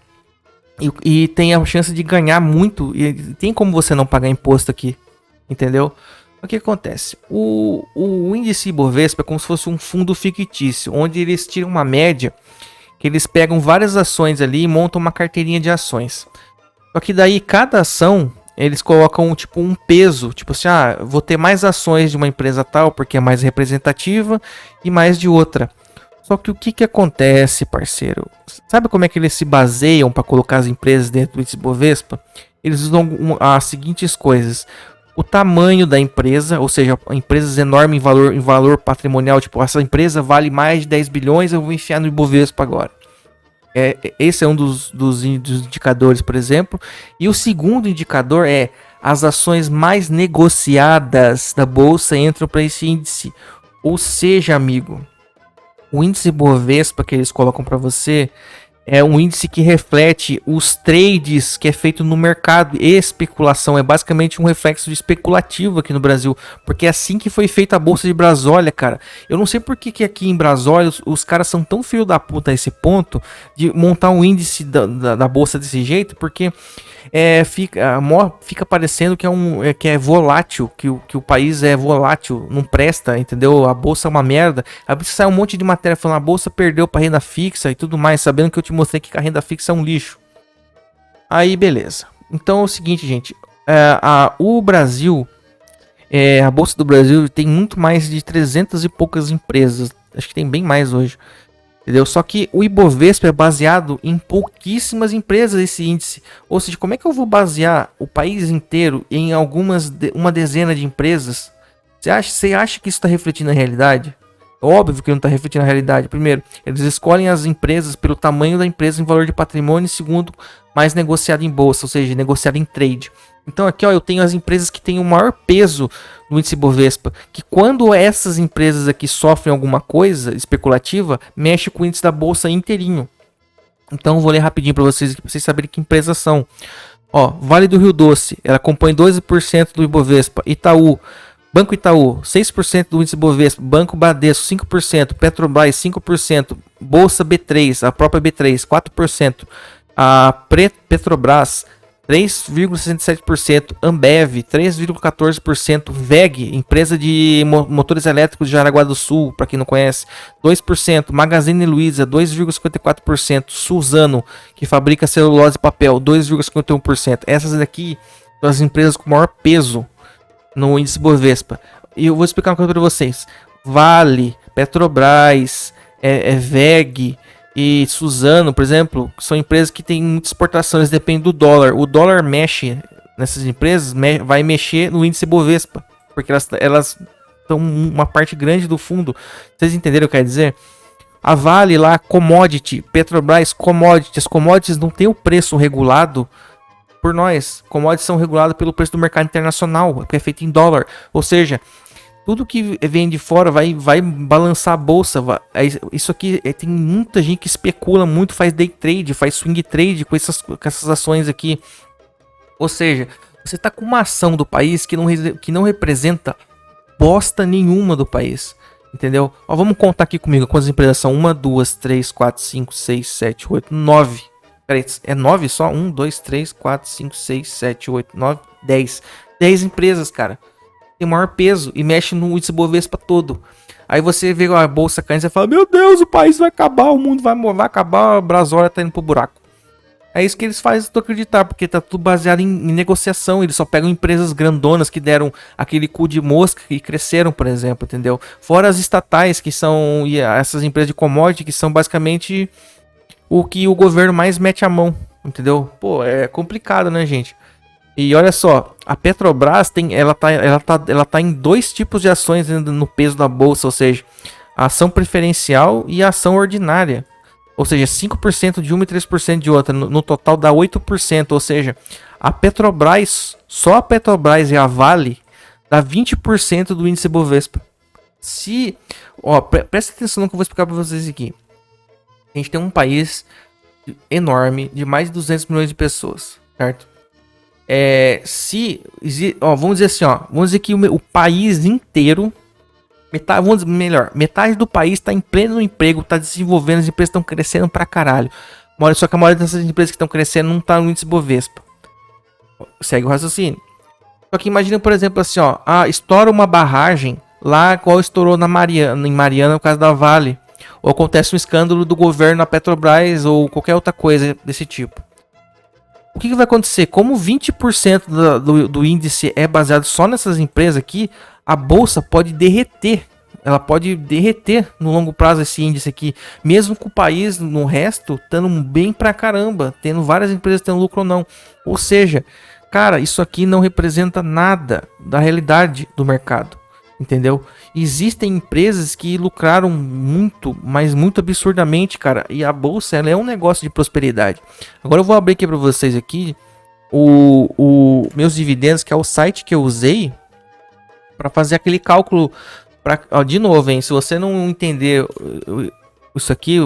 e tem a chance de ganhar muito e tem como você não pagar imposto aqui, entendeu? O que acontece? O índice Ibovespa é como se fosse um fundo fictício, onde eles tiram uma média, que eles pegam várias ações ali e montam uma carteirinha de ações. Só que daí cada ação eles colocam tipo um peso, tipo assim, vou ter mais ações de uma empresa tal porque é mais representativa e mais de outra. Só que o que que acontece, parceiro? Sabe como é que eles se baseiam para colocar as empresas dentro do índice Bovespa? Eles usam as seguintes coisas: o tamanho da empresa, ou seja, empresas enormes em valor patrimonial, tipo, essa empresa vale mais de 10 bilhões, eu vou enfiar no Ibovespa agora. Esse é um dos indicadores, por exemplo. E o segundo indicador é as ações mais negociadas da bolsa entram para esse índice. Ou seja, amigo, o índice Bovespa que eles colocam para você é um índice que reflete os trades que é feito no mercado e especulação. É basicamente um reflexo de especulativo aqui no Brasil, porque é assim que foi feita a Bolsa de Brasólia, cara. Eu não sei por que aqui em Brasólia os caras são tão filho da puta a esse ponto de montar um índice da Bolsa desse jeito, porque fica parecendo que é volátil, que o país é volátil, não presta, entendeu? A bolsa é uma merda. Aí sai um monte de matéria falando a bolsa perdeu para renda fixa e tudo mais, sabendo que eu te mostrei que a renda fixa é um lixo. Aí beleza. Então é o seguinte, gente, o Brasil, a bolsa do Brasil tem muito mais de 300 e poucas empresas. Acho que tem bem mais hoje. Entendeu? Só que o Ibovespa é baseado em pouquíssimas empresas esse índice. Ou seja, como é que eu vou basear o país inteiro em uma dezena de empresas? Você acha que isso está refletindo a realidade? Óbvio que não está refletindo a realidade. Primeiro, eles escolhem as empresas pelo tamanho da empresa em valor de patrimônio. E segundo, mais negociado em bolsa, ou seja, negociado em trade. Então aqui ó, eu tenho as empresas que têm o maior peso no índice Bovespa, que quando essas empresas aqui sofrem alguma coisa especulativa, mexe com o índice da bolsa inteirinho. Então eu vou ler rapidinho para vocês aqui, para vocês saberem que empresas são. Ó, Vale do Rio Doce, ela compõe 12% do Ibovespa. Itaú, Banco Itaú, 6% do índice Bovespa. Banco Bradesco, 5%. Petrobras, 5%. Bolsa B3, a própria B3, 4%. A Petrobras, 3,67%, Ambev 3,14%, VEG, empresa de motores elétricos de Jaraguá do Sul, para quem não conhece, 2%, Magazine Luiza 2,54%, Suzano, que fabrica celulose e papel, 2,51%. Essas daqui são as empresas com maior peso no índice Bovespa. E eu vou explicar uma coisa para vocês. Vale, Petrobras, VEG e Suzano, por exemplo, são empresas que têm muita exportação, eles dependem do dólar. O dólar mexe nessas empresas, vai mexer no índice Bovespa, porque elas estão uma parte grande do fundo. Vocês entenderam o que eu quero dizer? A Vale lá, commodity, Petrobras, commodities. Commodities não tem o preço regulado por nós. Commodities são regulados pelo preço do mercado internacional, que é feito em dólar. Ou seja, tudo que vem de fora vai balançar a bolsa. Isso aqui tem muita gente que especula muito, faz day trade, faz swing trade com essas ações aqui. Ou seja, você está com uma ação do país que não representa bosta nenhuma do país. Entendeu? Ó, vamos contar aqui comigo quantas empresas são. 1, 2, 3, 4, 5, 6, 7, 8, 9. Peraí, é 9 só? 1, 2, 3, 4, 5, 6, 7, 8, 9, 10. 10 empresas, cara. Tem maior peso e mexe no índice Bovespa todo. Aí você vê a bolsa caindo e você fala: meu Deus, o país vai acabar, o mundo vai acabar, a Brasólia tá indo pro buraco. É isso que eles fazem, tu acreditar, porque tá tudo baseado em negociação. Eles só pegam empresas grandonas que deram aquele cu de mosca e cresceram, por exemplo, entendeu? Fora as estatais, que são essas empresas de commodity, que são basicamente o que o governo mais mete a mão, entendeu? Pô, é complicado, né, gente? E olha só, a Petrobras ela tá em dois tipos de ações no peso da bolsa, ou seja, a ação preferencial e a ação ordinária. Ou seja, 5% de uma e 3% de outra, no total dá 8%, ou seja, a Petrobras, só a Petrobras e a Vale dá 20% do índice Bovespa. Presta atenção no que eu vou explicar para vocês aqui. A gente tem um país enorme, de mais de 200 milhões de pessoas, certo? Vamos dizer assim, vamos dizer que o país inteiro, metade do país está em pleno emprego, está desenvolvendo, as empresas estão crescendo pra caralho. Só que a maioria dessas empresas que estão crescendo não está no índice Bovespa. Segue o raciocínio. Só que imagina, por exemplo, assim, estoura uma barragem lá, qual estourou em Mariana, no caso da Vale. Ou acontece um escândalo do governo na Petrobras, ou qualquer outra coisa desse tipo. o que vai acontecer? Como 20% do índice é baseado só nessas empresas aqui, a bolsa pode derreter. Ela pode derreter no longo prazo esse índice aqui, mesmo com o país no resto estando bem pra caramba, tendo várias empresas tendo lucro ou não. Ou seja, cara, isso aqui não representa nada da realidade do mercado, entendeu? Existem empresas que lucraram muito, mas muito absurdamente, cara, e a bolsa ela é um negócio de prosperidade. Agora eu vou abrir aqui para vocês aqui o meus dividendos, que é o site que eu usei para fazer aquele cálculo. Ó, de novo, hein? Se você não entender isso aqui,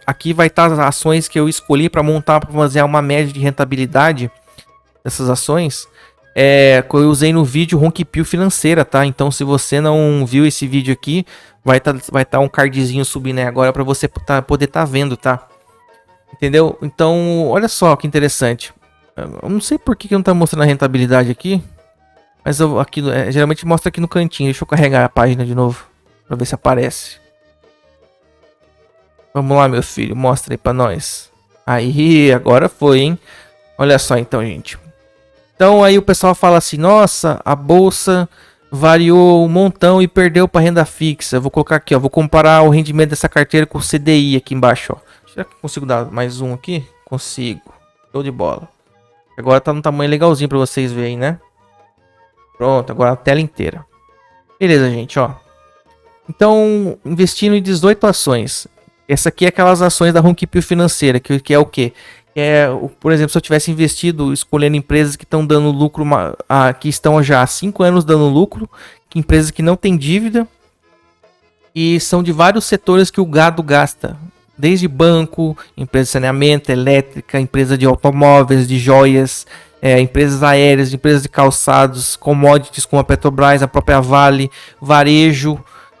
aqui vai estar as ações que eu escolhi para montar, para fazer uma média de rentabilidade dessas ações. Que eu usei no vídeo Ronquipio Financeira, tá? Então, se você não viu esse vídeo aqui, vai tá um cardzinho subindo aí agora para você poder estar vendo, tá? Entendeu? Então, olha só que interessante. Eu não sei por que não tá mostrando a rentabilidade aqui. Mas aqui, geralmente mostra aqui no cantinho. Deixa eu carregar a página de novo. Pra ver se aparece. Vamos lá, meu filho. Mostra aí pra nós. Aí, agora foi, hein? Olha só então, gente. Então aí o pessoal fala assim. Nossa, a bolsa variou um montão e perdeu pra renda fixa. Eu vou colocar aqui, ó. Vou comparar o rendimento dessa carteira com o CDI aqui embaixo, ó. Será que eu consigo dar mais um aqui? Consigo. Show de bola. Agora tá no tamanho legalzinho pra vocês verem, né? Pronto, agora a tela inteira. Beleza, gente, ó. Então, investindo em 18 ações. Essa aqui é aquelas ações da Ronquipio Financeira, que é o quê? Por exemplo, se eu tivesse investido escolhendo empresas que estão dando lucro, que estão já há 5 anos dando lucro, empresas que não têm dívida, e são de vários setores que o gado gasta. Desde banco, empresa de saneamento, elétrica, empresa de automóveis, de joias, empresas aéreas, empresas de calçados, commodities como a Petrobras, a própria Vale, varejo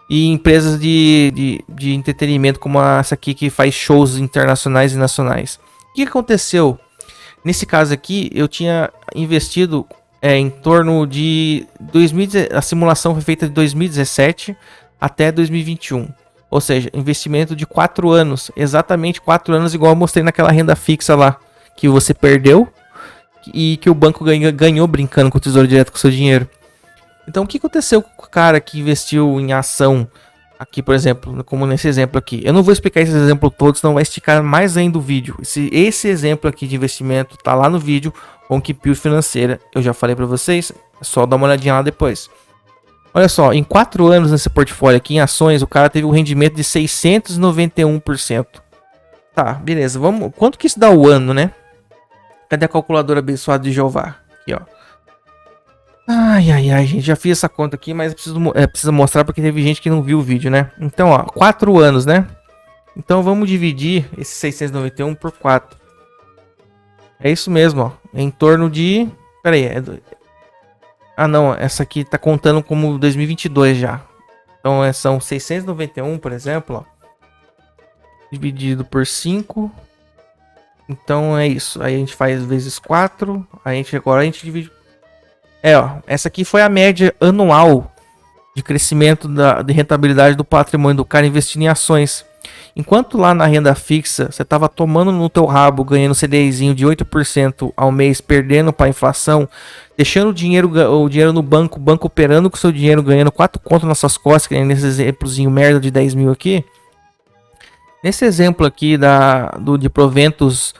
e empresas de entretenimento como essa aqui que faz shows internacionais e nacionais. O que aconteceu? Nesse caso aqui, eu tinha investido em torno de... A simulação foi feita de 2017 até 2021. Ou seja, investimento de 4 anos. Exatamente 4 anos, igual eu mostrei naquela renda fixa lá. Que você perdeu e que o banco ganhou brincando com o Tesouro Direto com o seu dinheiro. Então, o que aconteceu com o cara que investiu em ação aqui, por exemplo, como nesse exemplo aqui? Eu não vou explicar esse exemplo todo, senão vai esticar mais ainda o vídeo. Esse exemplo aqui de investimento tá lá no vídeo, Ronquipio Financeira. Eu já falei para vocês, é só dar uma olhadinha lá depois. Olha só, em 4 anos nesse portfólio aqui, em ações, o cara teve um rendimento de 691%. Tá, beleza. Quanto que isso dá o ano, né? Cadê a calculadora abençoada de Jeová? Aqui, ó. Ai, gente, já fiz essa conta aqui, mas preciso mostrar porque teve gente que não viu o vídeo, né? Então, ó, 4 anos, né? Então, vamos dividir esse 691 por 4. É isso mesmo, ó. Em torno de... Pera aí, Ah, não, essa aqui tá contando como 2022 já. Então, são 691, por exemplo, ó. Dividido por 5. Então, é isso. Aí a gente faz vezes 4. Agora a gente divide... ó. Essa aqui foi a média anual de crescimento de rentabilidade do patrimônio do cara investindo em ações. Enquanto lá na renda fixa, você tava tomando no teu rabo, ganhando CDIzinho de 8% ao mês, perdendo para a inflação, deixando o dinheiro no banco, o banco operando com o seu dinheiro, ganhando 4 contos nas suas costas, que nem nesse exemplozinho merda de 10 mil aqui. Nesse exemplo aqui de proventos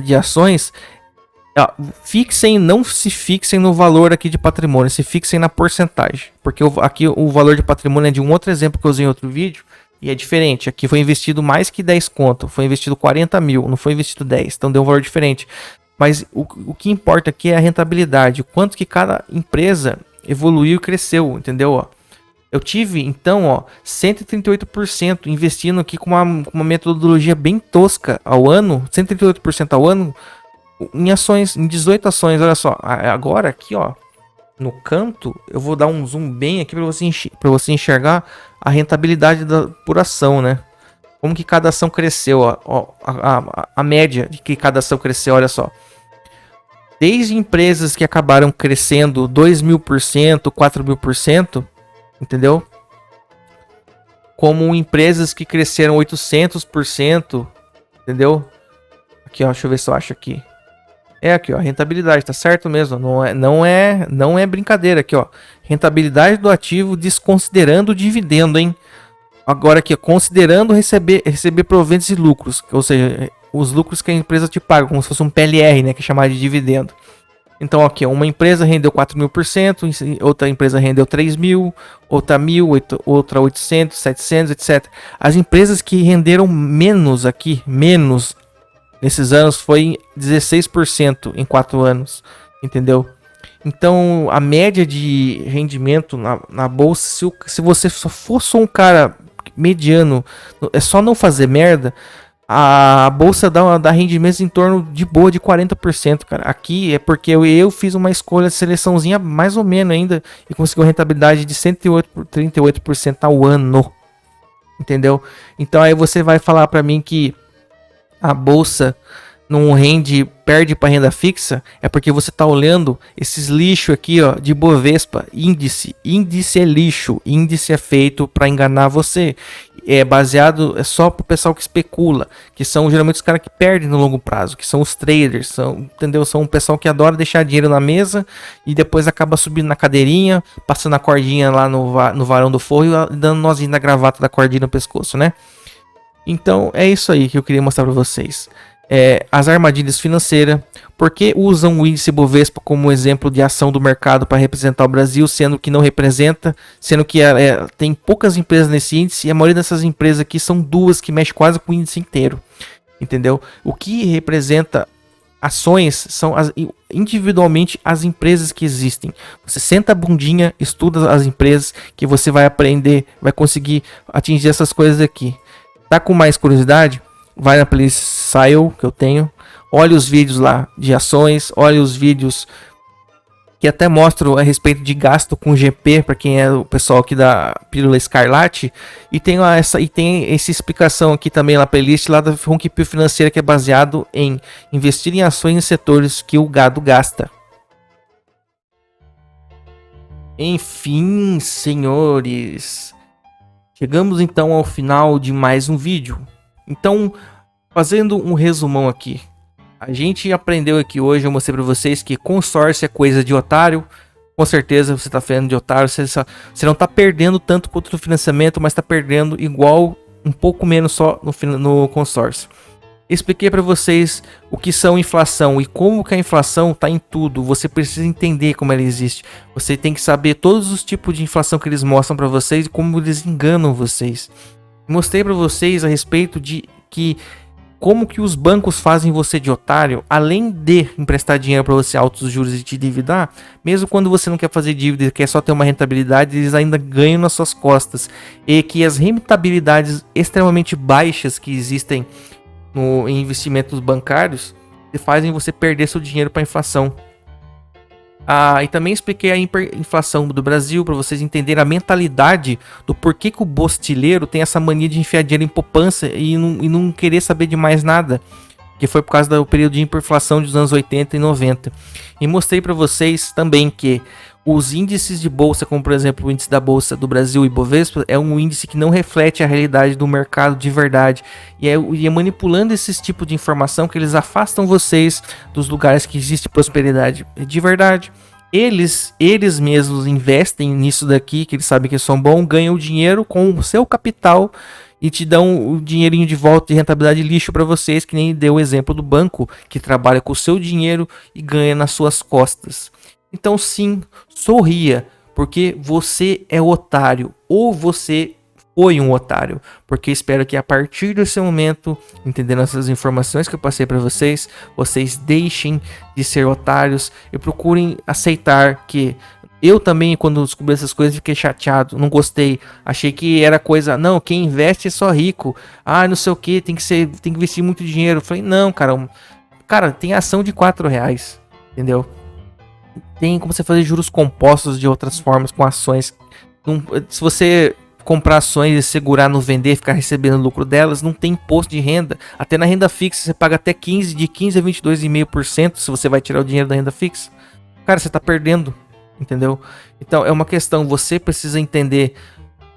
de ações, não se fixem no valor aqui de patrimônio, se fixem na porcentagem. Porque aqui o valor de patrimônio é de um outro exemplo que eu usei em outro vídeo. E é diferente, aqui foi investido mais que 10 conto, foi investido 40 mil, não foi investido 10, então deu um valor diferente. Mas o que importa aqui é a rentabilidade, o quanto que cada empresa evoluiu e cresceu, entendeu? Ó, eu tive, então, ó, 138% investindo aqui com uma metodologia bem tosca ao ano, 138% ao ano, em ações, em 18 ações, olha só. Agora aqui, ó, no canto, eu vou dar um zoom bem aqui para você enxergar a rentabilidade por ação, né? Como que cada ação cresceu, ó, a média de que cada ação cresceu, olha só. Desde empresas que acabaram crescendo 2.000%, 4.000%, entendeu? Como empresas que cresceram 800%, entendeu? Aqui, ó, deixa eu ver se eu acho aqui. É aqui, ó, rentabilidade, tá certo mesmo, não é brincadeira aqui, ó. Rentabilidade do ativo desconsiderando o dividendo, hein? Agora aqui, ó, considerando receber proventos e lucros, ou seja, os lucros que a empresa te paga, como se fosse um PLR, né, que é chamado de dividendo. Então, aqui, uma empresa rendeu 4.000%, outra empresa rendeu 3.000, outra 1.000, outra 800, 700, etc. As empresas que renderam menos aqui, menos nesses anos, foi 16% em 4 anos, entendeu? Então, a média de rendimento na bolsa, se você só for só um cara mediano, é só não fazer merda, a bolsa dá rendimentos em torno de boa de 40%, cara. Aqui é porque eu fiz uma escolha de seleçãozinha mais ou menos ainda e consegui uma rentabilidade de 38% ao ano, entendeu? Então aí você vai falar para mim que a bolsa não rende, perde para renda fixa, é porque você tá olhando esses lixo aqui, ó, de Bovespa, índice. Índice é lixo, índice é feito para enganar você. É baseado, é só pro pessoal que especula, que são geralmente os caras que perdem no longo prazo, que são os traders, entendeu? São um pessoal que adora deixar dinheiro na mesa e depois acaba subindo na cadeirinha, passando a cordinha lá no varão do forro e dando nozinho na gravata da cordinha no pescoço, né? Então é isso aí que eu queria mostrar para vocês. As armadilhas financeiras, porque usam o índice Bovespa como exemplo de ação do mercado para representar o Brasil, sendo que não representa, sendo que tem poucas empresas nesse índice e a maioria dessas empresas aqui são duas que mexem quase com o índice inteiro, entendeu? O que representa ações são individualmente as empresas que existem. Você senta a bundinha, estuda as empresas que você vai aprender, vai conseguir atingir essas coisas aqui. Tá com mais curiosidade? Vai na playlist Sale que eu tenho, olha os vídeos lá de ações, olha os vídeos que até mostram a respeito de gasto com GP para quem é o pessoal aqui da Pílula Escarlate, e tem essa explicação aqui também na playlist lá da Ronquipio Financeira, que é baseado em investir em ações em setores que o gado gasta. Enfim, senhores, chegamos então ao final de mais um vídeo. Então, fazendo um resumão aqui, a gente aprendeu aqui hoje, eu mostrei para vocês que consórcio é coisa de otário. Com certeza você está falando de otário, você não está perdendo tanto quanto no financiamento, mas está perdendo igual, um pouco menos só no consórcio. Expliquei para vocês o que são inflação e como que a inflação está em tudo. Você precisa entender como ela existe. Você tem que saber todos os tipos de inflação que eles mostram para vocês e como eles enganam vocês. Mostrei para vocês a respeito de como que os bancos fazem você de otário, além de emprestar dinheiro para você altos juros e te endividar, mesmo quando você não quer fazer dívida e quer só ter uma rentabilidade, eles ainda ganham nas suas costas. E que as rentabilidades extremamente baixas que existem em investimentos bancários fazem você perder seu dinheiro para a inflação. E também expliquei a hiperinflação do Brasil para vocês entenderem a mentalidade do porquê que o bostileiro tem essa mania de enfiar dinheiro em poupança e não querer saber de mais nada, que foi por causa do período de hiperinflação dos anos 80 e 90. E mostrei para vocês também que os índices de bolsa, como por exemplo o índice da Bolsa do Brasil e Bovespa, é um índice que não reflete a realidade do mercado de verdade. E é manipulando esses tipos de informação que eles afastam vocês dos lugares que existe prosperidade de verdade. Eles mesmos investem nisso daqui, que eles sabem que são bons, ganham dinheiro com o seu capital e te dão o dinheirinho de volta de rentabilidade lixo para vocês, que nem deu o exemplo do banco, que trabalha com o seu dinheiro e ganha nas suas costas. Então sim, sorria, porque você é otário, ou você foi um otário, porque espero que a partir desse momento, entendendo essas informações que eu passei para vocês, vocês deixem de ser otários e procurem aceitar que eu também, quando descobri essas coisas, fiquei chateado, não gostei, achei que era coisa, não, quem investe é só rico, não sei o que, tem que investir muito dinheiro. Eu falei, não, cara, tem ação de R$4, entendeu? Tem como você fazer juros compostos de outras formas com ações. Se você comprar ações e segurar no vender, ficar recebendo lucro delas, não tem imposto de renda. Até na renda fixa você paga até de 15 a 22,5% se você vai tirar o dinheiro da renda fixa. Cara, você tá perdendo, entendeu? Então é uma questão, você precisa entender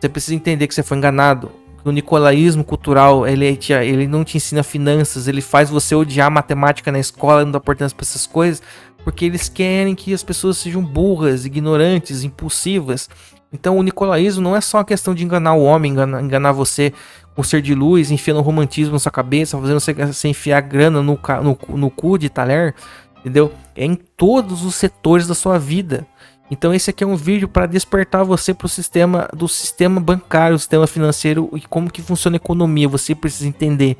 que você foi enganado. O nicolaísmo cultural, ele não te ensina finanças, ele faz você odiar matemática na escola, não dá importância para essas coisas, porque eles querem que as pessoas sejam burras, ignorantes, impulsivas. Então o nicolaísmo não é só uma questão de enganar o homem, enganar você com ser de luz, enfiando romantismo na sua cabeça, fazendo você enfiar grana no cu de talher, entendeu? É em todos os setores da sua vida. Então esse aqui é um vídeo para despertar você para o sistema bancário, o sistema financeiro e como que funciona a economia. Você precisa entender.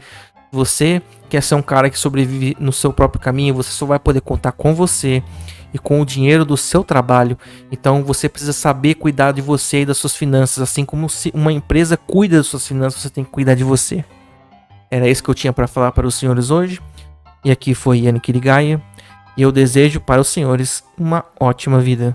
Você quer ser um cara que sobrevive no seu próprio caminho, você só vai poder contar com você e com o dinheiro do seu trabalho. Então você precisa saber cuidar de você e das suas finanças, assim como se uma empresa cuida das suas finanças, você tem que cuidar de você. Era isso que eu tinha para falar para os senhores hoje. E aqui foi Yannick Gaia. E eu desejo para os senhores uma ótima vida.